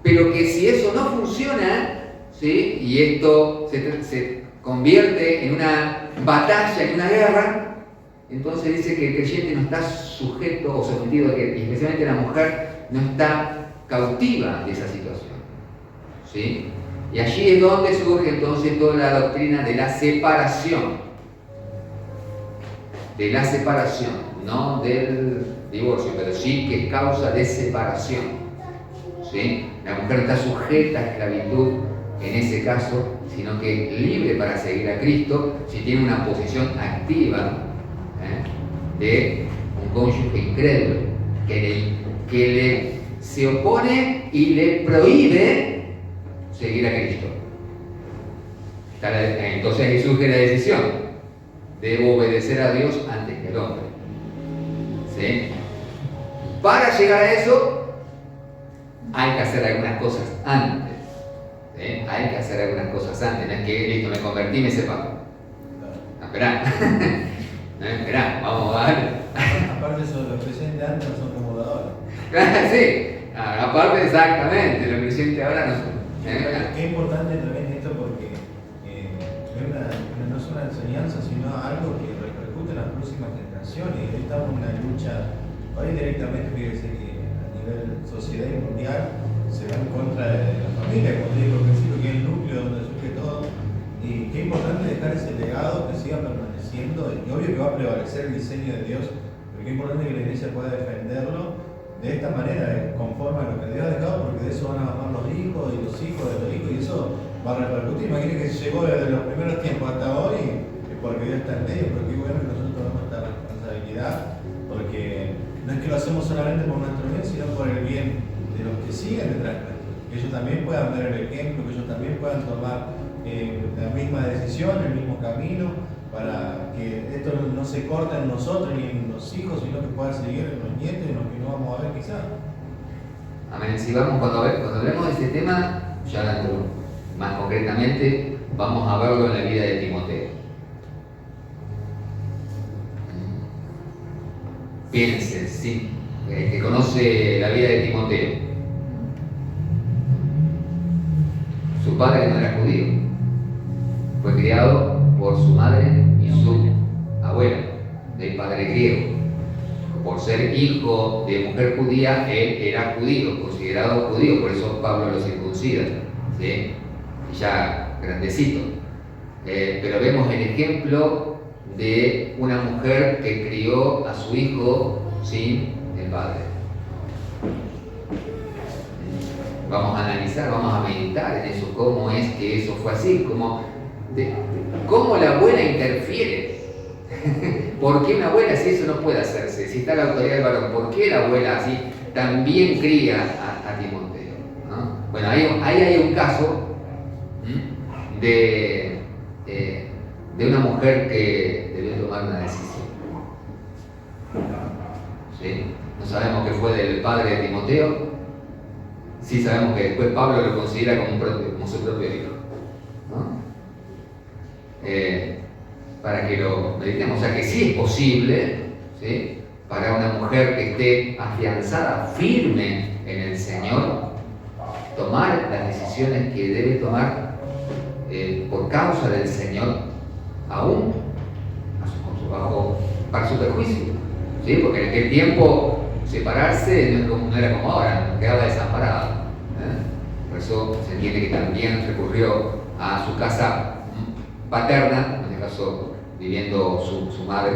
pero que si eso no funciona, ¿sí? Y esto se convierte en una batalla, en una guerra, entonces dice que el creyente no está sujeto o sometido a que, especialmente la mujer, no está cautiva de esa situación, ¿sí? Y allí es donde surge entonces toda la doctrina de la separación, no del divorcio, pero sí que es causa de separación, ¿sí? La mujer está sujeta a esclavitud en ese caso, sino que libre para seguir a Cristo si tiene una posición activa de un cónyuge incrédulo que se opone y le prohíbe seguir a Cristo. Entonces ahí surge la decisión: debo obedecer a Dios antes que al hombre. ¿Sí? Para llegar a eso hay que hacer algunas cosas antes. ¿Sí? Hay que hacer algunas cosas antes. No es que listo, me convertí y me separo. No, esperá. Esperá, vamos a ver. Aparte, eso, los creyentes antes no son como ahora. Sí, aparte, exactamente, los creyentes ahora no son. Qué importante también esto, porque no es una enseñanza, sino algo que repercute en las próximas generaciones. Hoy estamos en una lucha, hoy directamente, fíjese que a nivel sociedad y mundial se va en contra de la familia, como te digo al principio, que es el núcleo donde surge todo. Y qué importante dejar ese legado que siga permaneciendo, y obvio que va a prevalecer el diseño de Dios, pero qué importante que la iglesia pueda defenderlo de esta manera, conforme a lo que Dios ha dejado, porque de eso van a amar los hijos y los hijos de los hijos, y eso va a repercutir. Imagínense que llegó desde los primeros tiempos hasta hoy, porque Dios está en medio, pero qué bueno que nosotros tomamos esta responsabilidad, porque no es que lo hacemos solamente por nuestro bien, sino por el bien de los que siguen detrás de nosotros. Que ellos también puedan ver el ejemplo, que ellos también puedan tomar la misma decisión, el mismo camino, para que esto no se corte en nosotros ni en los hijos, sino que pueda seguir en los nietos y en los que no vamos a ver quizás. Amén. Si vamos, cuando hablemos de este tema, ya más concretamente, vamos a verlo en la vida de Timoteo. Piensen, sí, el que conoce la vida de Timoteo. Su padre no era judío, fue criado por su madre y su abuela, del padre griego. Por ser hijo de mujer judía, él era judío, considerado judío, por eso Pablo lo circuncida, ¿sí? Ya grandecito. Pero vemos el ejemplo de una mujer que crió a su hijo sin el padre. Vamos a analizar, vamos a meditar en eso, cómo es que eso fue así, cómo la abuela interfiere. ¿Por qué una abuela si eso no puede hacerse? Si está la autoridad del varón, ¿por qué la abuela así también cría a Timoteo? ¿No? Bueno, ahí hay un caso de una mujer que debió tomar una decisión. ¿Sí? No sabemos qué fue del padre de Timoteo. Sí sabemos que después Pablo lo considera como su propio hijo, ¿no? Para que lo meditemos, o sea que sí es posible, ¿sí?, para una mujer que esté afianzada, firme en el Señor, tomar las decisiones que debe tomar por causa del Señor, aún para su perjuicio, ¿sí? Porque en aquel tiempo separarse no era como ahora, quedaba desamparado. Por eso se entiende que también recurrió a su casa paterna, en este caso viviendo su madre,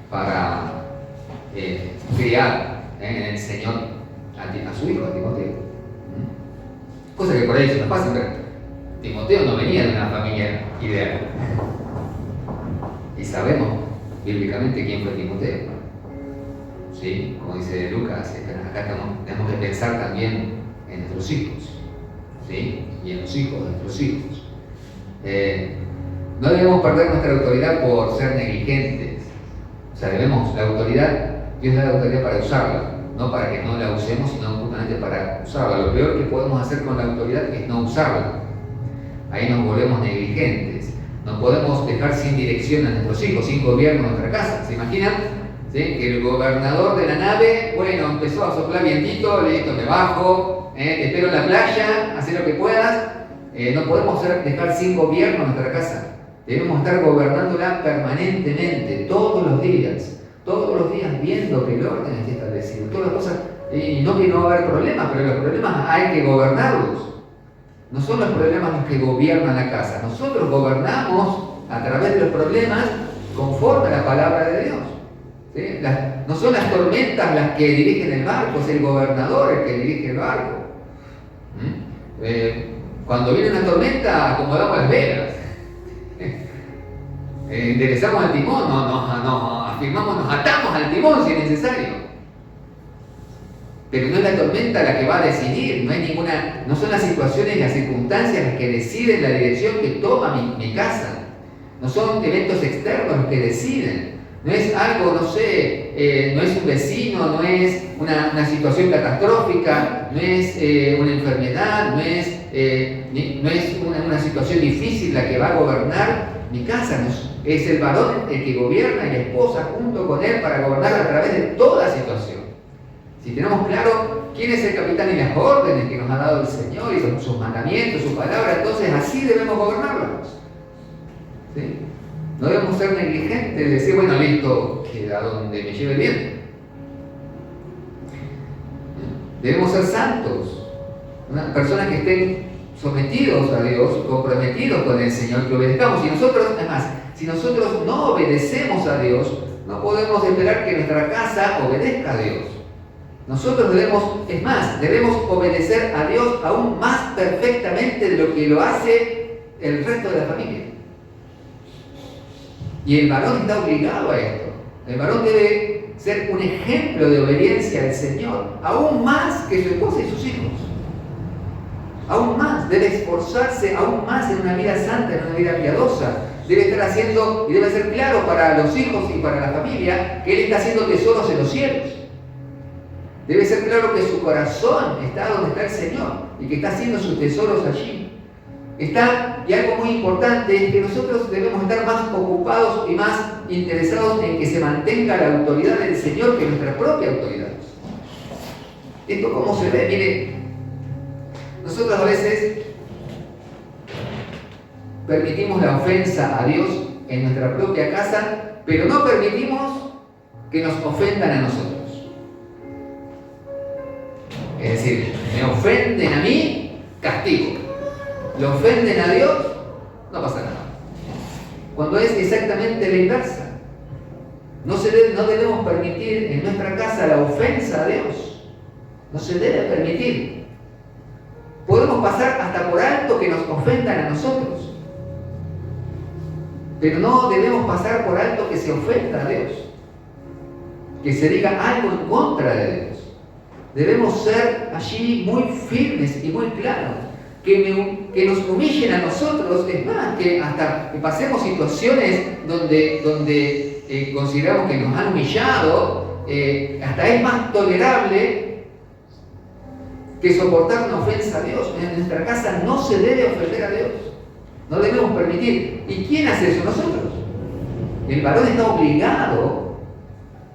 para criar en el Señor a su hijo, a Timoteo. Cosa que por ahí se nos pasa, pero Timoteo no venía de una familia ideal. Y sabemos bíblicamente quién fue Timoteo. ¿Sí? Como dice Lucas, acá tenemos que pensar también en nuestros hijos, ¿sí? Y en los hijos de nuestros hijos. No debemos perder nuestra autoridad por ser negligentes. O sea, la autoridad, Dios da la autoridad para usarla, no para que no la usemos, sino justamente para usarla. Lo peor que podemos hacer con la autoridad es no usarla. Ahí nos volvemos negligentes. No podemos dejar sin dirección a nuestros hijos, sin gobierno en nuestra casa. ¿Se imaginan? ¿Sí? Que el gobernador de la nave, bueno, empezó a soplar vientito, le dijo, me bajo, te espero en la playa, haz lo que puedas. No podemos dejar sin gobierno nuestra casa. Debemos estar gobernándola permanentemente, todos los días viendo que el orden esté establecido, todas las cosas, y no que no va a haber problemas, pero los problemas hay que gobernarlos. No son los problemas los que gobiernan la casa, nosotros gobernamos a través de los problemas conforme a la palabra de Dios. ¿Sí? No son las tormentas las que dirigen el barco, es el gobernador el que dirige el barco. Cuando viene una tormenta, acomodamos las velas. Enderezamos el timón, nos afirmamos, nos atamos al timón si es necesario. Pero no es la tormenta la que va a decidir, no son las situaciones y las circunstancias las que deciden la dirección que toma mi casa. No son eventos externos los que deciden. No es algo, no sé, no es un vecino, no es una situación catastrófica, no es una enfermedad, no es una situación difícil la que va a gobernar mi casa. Es el varón el que gobierna y la esposa junto con él para gobernar a través de toda situación. Si tenemos claro quién es el capitán y las órdenes que nos ha dado el Señor y sus mandamientos, su palabra, entonces así debemos gobernarlos. ¿Sí? No debemos ser negligentes de decir, bueno, listo, que a donde me lleve el viento. Debemos ser santos, personas que estén sometidos a Dios, comprometidos con el Señor, que obedezcamos. Si nosotros no obedecemos a Dios, no podemos esperar que nuestra casa obedezca a Dios. Nosotros debemos obedecer a Dios aún más perfectamente de lo que lo hace el resto de la familia. Y el varón está obligado a esto. El varón debe ser un ejemplo de obediencia al Señor, aún más que su esposa y sus hijos. Aún más, debe esforzarse aún más en una vida santa, en una vida piadosa. Debe estar haciendo, y debe ser claro para los hijos y para la familia, que él está haciendo tesoros en los cielos. Debe ser claro que su corazón está donde está el Señor y que está haciendo sus tesoros allí. Y algo muy importante es que nosotros debemos estar más ocupados y más interesados en que se mantenga la autoridad del Señor que nuestra propia autoridad. ¿Esto cómo se ve? Mire, nosotros a veces permitimos la ofensa a Dios en nuestra propia casa, pero no permitimos que nos ofendan a nosotros. Es decir, me ofenden a mí, castigo. Le ofenden a Dios, no pasa nada. Cuando es exactamente la inversa. No debemos permitir en nuestra casa la ofensa a Dios. No se debe permitir. Podemos pasar hasta por alto que nos ofendan a nosotros. Pero no debemos pasar por alto que se ofenda a Dios. Que se diga algo en contra de Dios. Debemos ser allí muy firmes y muy claros. Que nos humillen a nosotros, es más, que hasta que pasemos situaciones donde consideramos que nos han humillado, hasta es más tolerable que soportar una ofensa a Dios. En nuestra casa no se debe ofender a Dios, no debemos permitir. ¿Y quién hace eso? Nosotros. El varón está obligado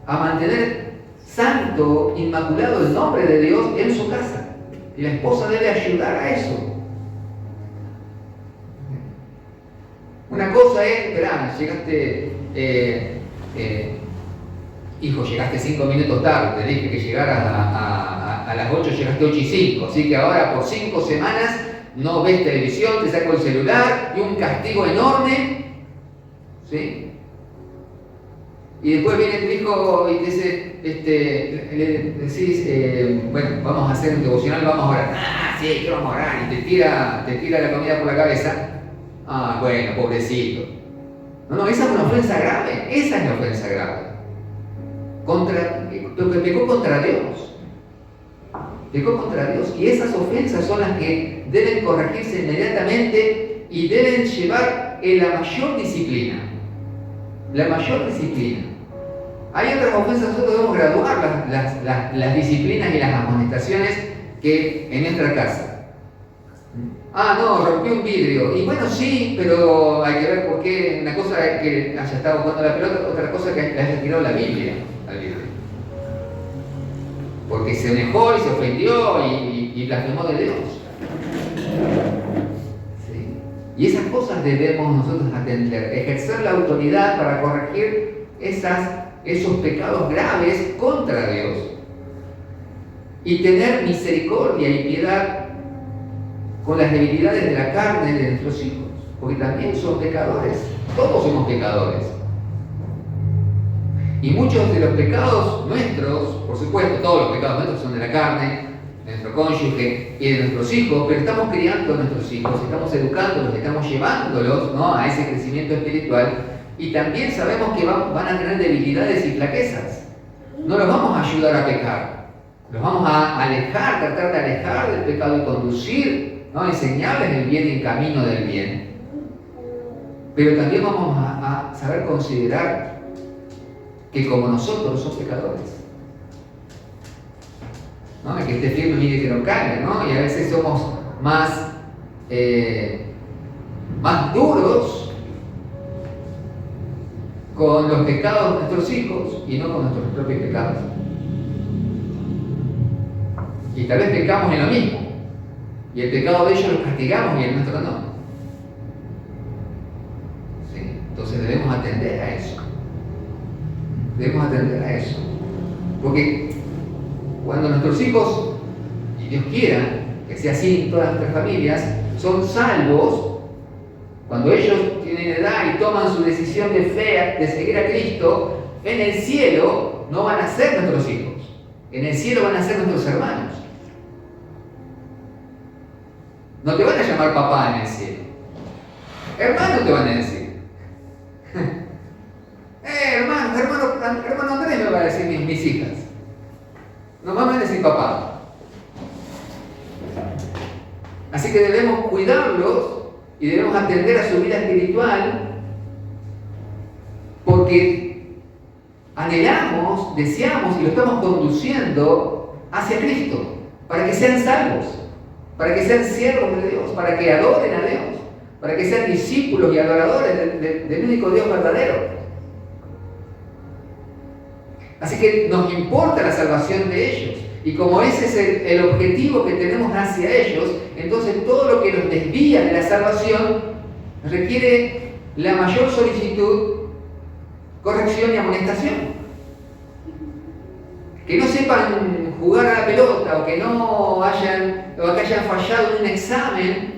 a mantener santo, inmaculado el nombre de Dios en su casa. Y la esposa debe ayudar a eso. Una cosa es, verán, llegaste, hijo, llegaste 5 minutos tarde, te dije que llegaras a las 8, llegaste 8 y 5, así que ahora por 5 semanas no ves televisión, te saco el celular y un castigo enorme, ¿sí? Y después viene tu hijo y te dice, le decís, bueno, vamos a hacer un devocional, vamos a orar. Ah, sí, que vamos a orar, y te tira la comida por la cabeza. Ah, bueno, pobrecito. No, esa es una ofensa grave, esa es la ofensa grave. Pecó contra Dios. Pecó contra Dios. Y esas ofensas son las que deben corregirse inmediatamente y deben llevar en la mayor disciplina. La mayor disciplina. Hay otras ofensas, nosotros debemos graduar las disciplinas y las amonestaciones que en nuestra casa. Ah, no, rompió un vidrio. Y bueno, sí, pero hay que ver por qué. Una cosa es que haya estado jugando la pelota, otra cosa es que le haya tirado la Biblia al vidrio. Porque se enojó y se ofendió y blasfemó de Dios. ¿Sí? Y esas cosas debemos nosotros atender, ejercer la autoridad para corregir esos pecados graves contra Dios. Y tener misericordia y piedad con las debilidades de la carne de nuestros hijos, porque también son pecadores, todos somos pecadores. Y muchos de los pecados nuestros, por supuesto, todos los pecados nuestros son de la carne, de nuestro cónyuge y de nuestros hijos, pero estamos criando a nuestros hijos, estamos educándolos, estamos llevándolos, ¿no?, a ese crecimiento espiritual, y también sabemos que van a tener debilidades y flaquezas. No los vamos a ayudar a pecar, los vamos a alejar, tratar de alejar del pecado y conducir, ¿no?, enseñarles el bien y el camino del bien. Pero también vamos a saber considerar que como nosotros son pecadores, ¿no? El que esté firme mire que no caiga, ¿no? Y a veces somos más duros con los pecados de nuestros hijos y no con nuestros propios pecados. Y tal vez pecamos en lo mismo, y el pecado de ellos los castigamos y el nuestro no. ¿Sí? Entonces debemos atender a eso. Debemos atender a eso. Porque cuando nuestros hijos, y Dios quiera que sea así en todas nuestras familias, son salvos, cuando ellos tienen edad y toman su decisión de fe de seguir a Cristo, en el cielo no van a ser nuestros hijos, en el cielo van a ser nuestros hermanos. No te van a llamar papá en el cielo, hermano te van a decir. Hermano Andrés me va a decir mis hijas. No me van a decir papá. Así que debemos cuidarlos y debemos atender a su vida espiritual, porque anhelamos, deseamos y lo estamos conduciendo hacia Cristo, para que sean salvos, para que sean siervos de Dios, para que adoren a Dios, para que sean discípulos y adoradores del único Dios verdadero. Así que nos importa la salvación de ellos. Y como ese es el objetivo que tenemos hacia ellos, entonces todo lo que nos desvía de la salvación requiere la mayor solicitud, corrección y amonestación. Que no sepan jugar a la pelota o que hayan fallado en un examen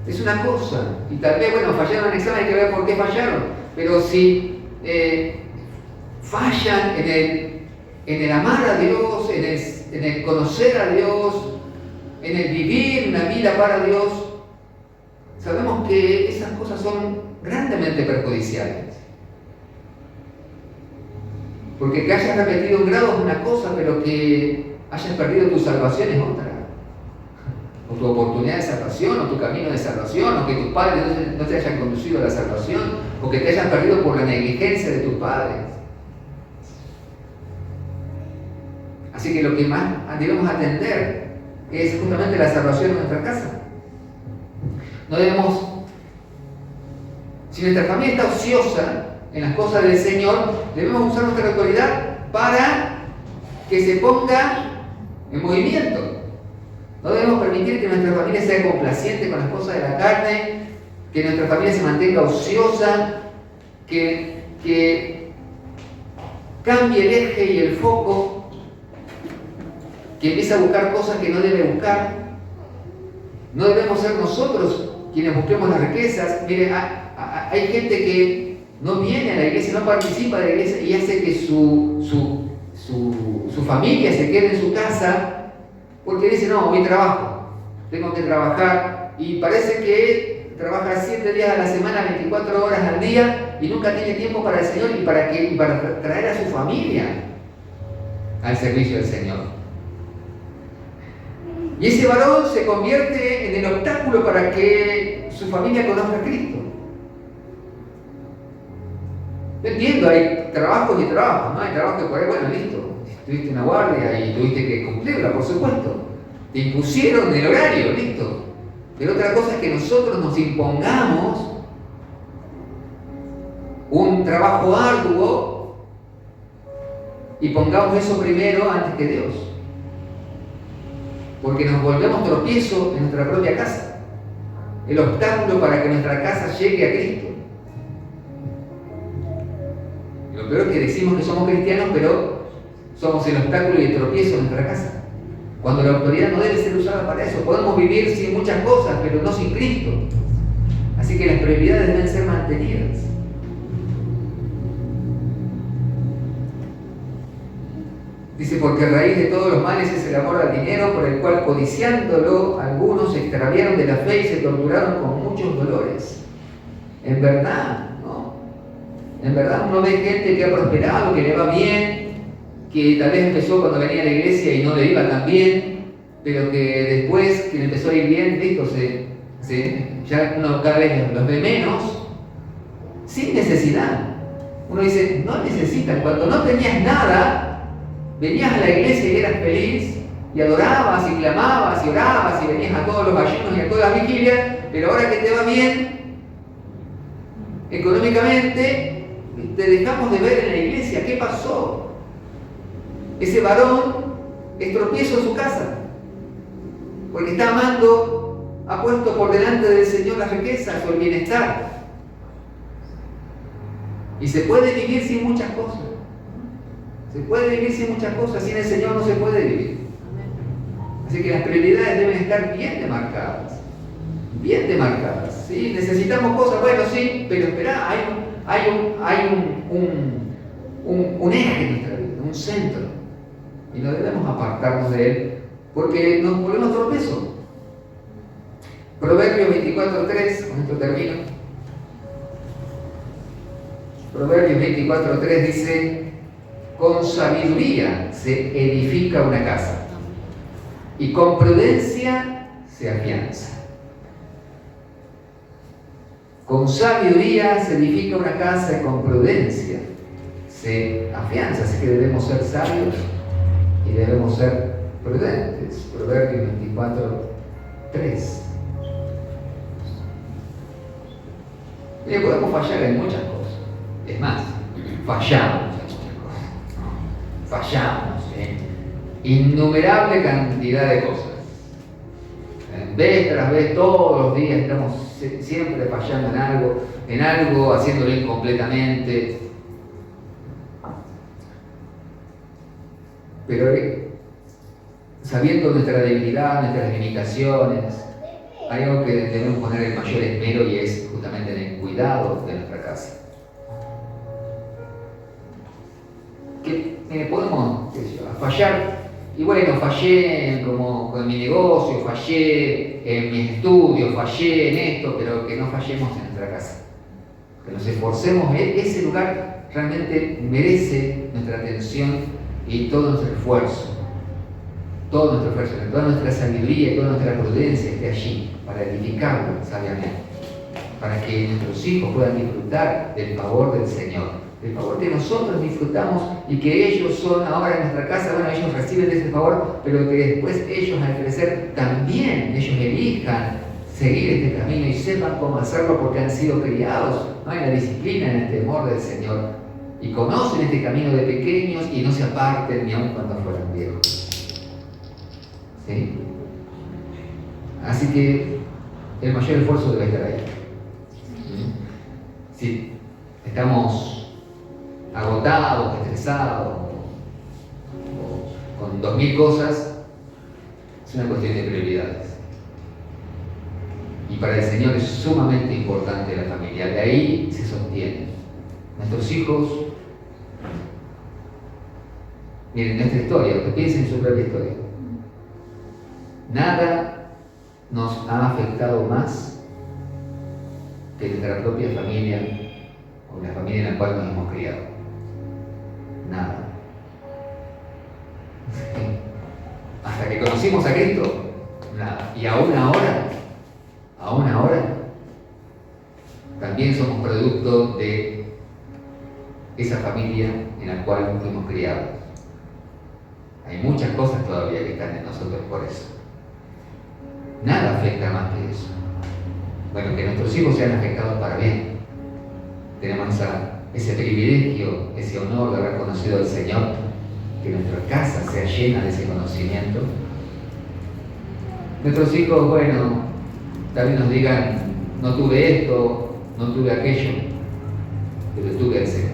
es una cosa. Y tal vez, fallaron en un examen, hay que ver por qué fallaron. Pero si fallan en el amar a Dios, en el conocer a Dios, en el vivir una vida para Dios, sabemos que esas cosas son grandemente perjudiciales. Porque que hayas repetido un grado es una cosa, pero que hayas perdido tu salvación es otra. O tu oportunidad de salvación, o tu camino de salvación, o que tus padres no te hayan conducido a la salvación, o que te hayas perdido por la negligencia de tus padres. Así que lo que más debemos atender es justamente la salvación de nuestra casa. No debemos, si nuestra familia está ociosa en las cosas del Señor, debemos usar nuestra autoridad para que se ponga en movimiento. No debemos permitir que nuestra familia sea complaciente con las cosas de la carne, que nuestra familia se mantenga ociosa, que cambie el eje y el foco, que empiece a buscar cosas que no debe buscar. No debemos ser nosotros quienes busquemos las riquezas. Mire, hay gente que no viene a la iglesia, no participa de la iglesia y hace que su familia se quede en su casa porque dice, no, mi trabajo, tengo que trabajar, y parece que trabaja 7 días a la semana, 24 horas al día, y nunca tiene tiempo para el Señor y para traer a su familia al servicio del Señor. Y ese varón se convierte en el obstáculo para que su familia conozca a Cristo. Yo entiendo, hay trabajos y trabajos, ¿no? Hay trabajos que por ahí, listo, tuviste una guardia y tuviste que cumplirla, por supuesto. Te impusieron el horario, listo. Pero otra cosa es que nosotros nos impongamos un trabajo arduo y pongamos eso primero antes que Dios. Porque nos volvemos tropiezo en nuestra propia casa. El obstáculo para que nuestra casa llegue a Cristo. Y lo peor es que decimos que somos cristianos, pero somos el obstáculo y el tropiezo de nuestra casa. Cuando la autoridad no debe ser usada para eso. Podemos vivir sin muchas cosas, pero no sin Cristo. Así que las prioridades deben ser mantenidas. Dice, porque raíz de todos los males es el amor al dinero, por el cual codiciándolo algunos se extraviaron de la fe y se torturaron con muchos dolores. En verdad, ¿no? En verdad uno ve gente que ha prosperado, que le va bien, que tal vez empezó cuando venía a la iglesia y no le iba tan bien, pero que después que le empezó a ir bien, listo, ya uno cada vez los ve menos, sin necesidad. Uno dice, no necesitan. Cuando no tenías nada, venías a la iglesia y eras feliz, y adorabas y clamabas y orabas y venías a todos los ayunos y a todas las vigilias, pero ahora que te va bien, económicamente, te dejamos de ver en la iglesia. ¿Qué pasó? Ese varón es tropiezo en su casa, porque está amando, ha puesto por delante del Señor las riquezas o el bienestar. Y se puede vivir sin muchas cosas. Se puede vivir sin muchas cosas. Sin el Señor no se puede vivir. Así que las prioridades deben estar bien demarcadas. Bien demarcadas. ¿Sí? Necesitamos cosas, bueno, sí, pero esperá, hay un eje en nuestra vida, un centro. Y no debemos apartarnos de él porque nos volvemos tropiezo. Proverbios 24:3, con esto termino. Proverbios 24:3 dice, con sabiduría se edifica una casa y con prudencia se afianza. Con sabiduría se edifica una casa y con prudencia se afianza. Así que debemos ser sabios y debemos ser prudentes. Proverbios 24:3. Mire, podemos fallar en muchas cosas. Es más, fallamos en muchas cosas. Fallamos en innumerable cantidad de cosas. Vez tras vez, todos los días estamos siempre fallando en algo, haciéndolo incompletamente. Pero sabiendo nuestra debilidad, nuestras limitaciones, hay algo que debemos poner el mayor esmero y es justamente en el cuidado de nuestra casa. Que podemos fallar, y bueno, fallé como en mi negocio, fallé en mis estudios, fallé en esto, pero que no fallemos en nuestra casa. Que nos esforcemos, ese lugar realmente merece nuestra atención y todo nuestro esfuerzo. Toda nuestra sabiduría y toda nuestra prudencia esté allí para edificarlo sabiamente, para que nuestros hijos puedan disfrutar del favor del Señor, del favor que nosotros disfrutamos y que ellos son ahora en nuestra casa, bueno, ellos reciben de ese favor, pero que después ellos al crecer también, ellos elijan seguir este camino y sepan cómo hacerlo porque han sido criados, ¿no?, en la disciplina, en el temor del Señor, y conocen este camino de pequeños y no se aparten ni aun cuando fueran viejos. ¿Sí? Así que el mayor esfuerzo debe estar ahí. Si estamos agotados, estresados, o con 2000 cosas, es una cuestión de prioridades. Y para el Señor es sumamente importante la familia. De ahí se sostiene. Nuestros hijos, miren nuestra historia, que piensen en su propia historia. Nada nos ha afectado más que nuestra propia familia o la familia en la cual nos hemos criado. Nada. Hasta que conocimos a Cristo, nada. Y aún ahora, también somos producto de esa familia en la cual fuimos criados. Hay muchas cosas todavía que están en nosotros por eso. Nada afecta más que eso. Bueno, que nuestros hijos sean afectados para bien. Tenemos ese privilegio, ese honor de haber conocido al Señor, que nuestra casa sea llena de ese conocimiento. Nuestros hijos, bueno, también nos digan, no tuve esto, no tuve aquello, pero tuve al Señor.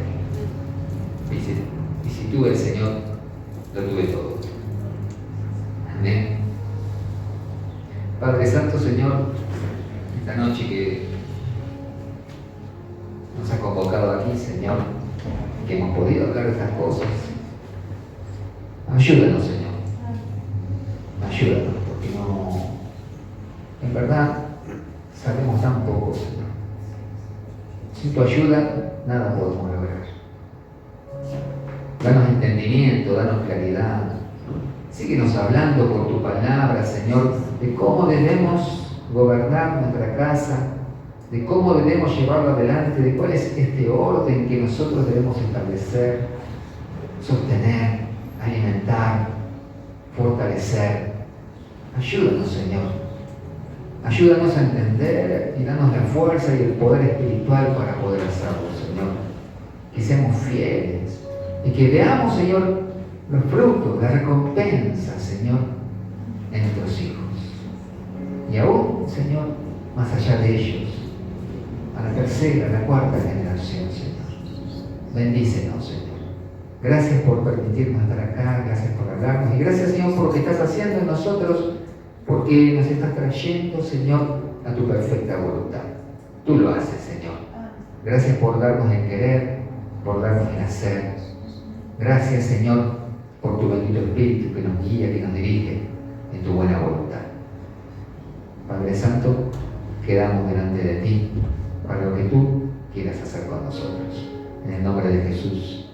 Y si tuve al Señor, lo tuve todo. Amén. Padre Santo, Señor, esta noche que nos ha convocado aquí, Señor, que hemos podido hablar de estas cosas. Ayúdanos, Señor. Ayúdanos, porque no, en verdad, sabemos tan poco, Señor. Sin tu ayuda, nada podemos lograr. Danos entendimiento, danos claridad. Síguenos hablando por tu palabra, Señor, de cómo debemos gobernar nuestra casa, de cómo debemos llevarlo adelante, de cuál es este orden que nosotros debemos establecer, sostener, alimentar, fortalecer. Ayúdanos, Señor. Ayúdanos a entender y danos la fuerza y el poder espiritual para poder hacerlo, Señor. Que seamos fieles y que veamos, Señor, los frutos, la recompensa, Señor, en nuestros hijos. Y aún, Señor, más allá de ellos, a la tercera, a la cuarta generación, Señor. Bendícenos, Señor. Gracias por permitirnos estar acá, gracias por hablarnos y gracias, Señor, por lo que estás haciendo en nosotros, porque nos estás trayendo, Señor, a tu perfecta voluntad. Tú lo haces, Señor. Gracias por darnos el querer, por darnos el hacer. Gracias, Señor, por tu bendito Espíritu que nos guía, que nos dirige en tu buena voluntad. Padre Santo, quedamos delante de ti para lo que tú quieras hacer con nosotros. En el nombre de Jesús.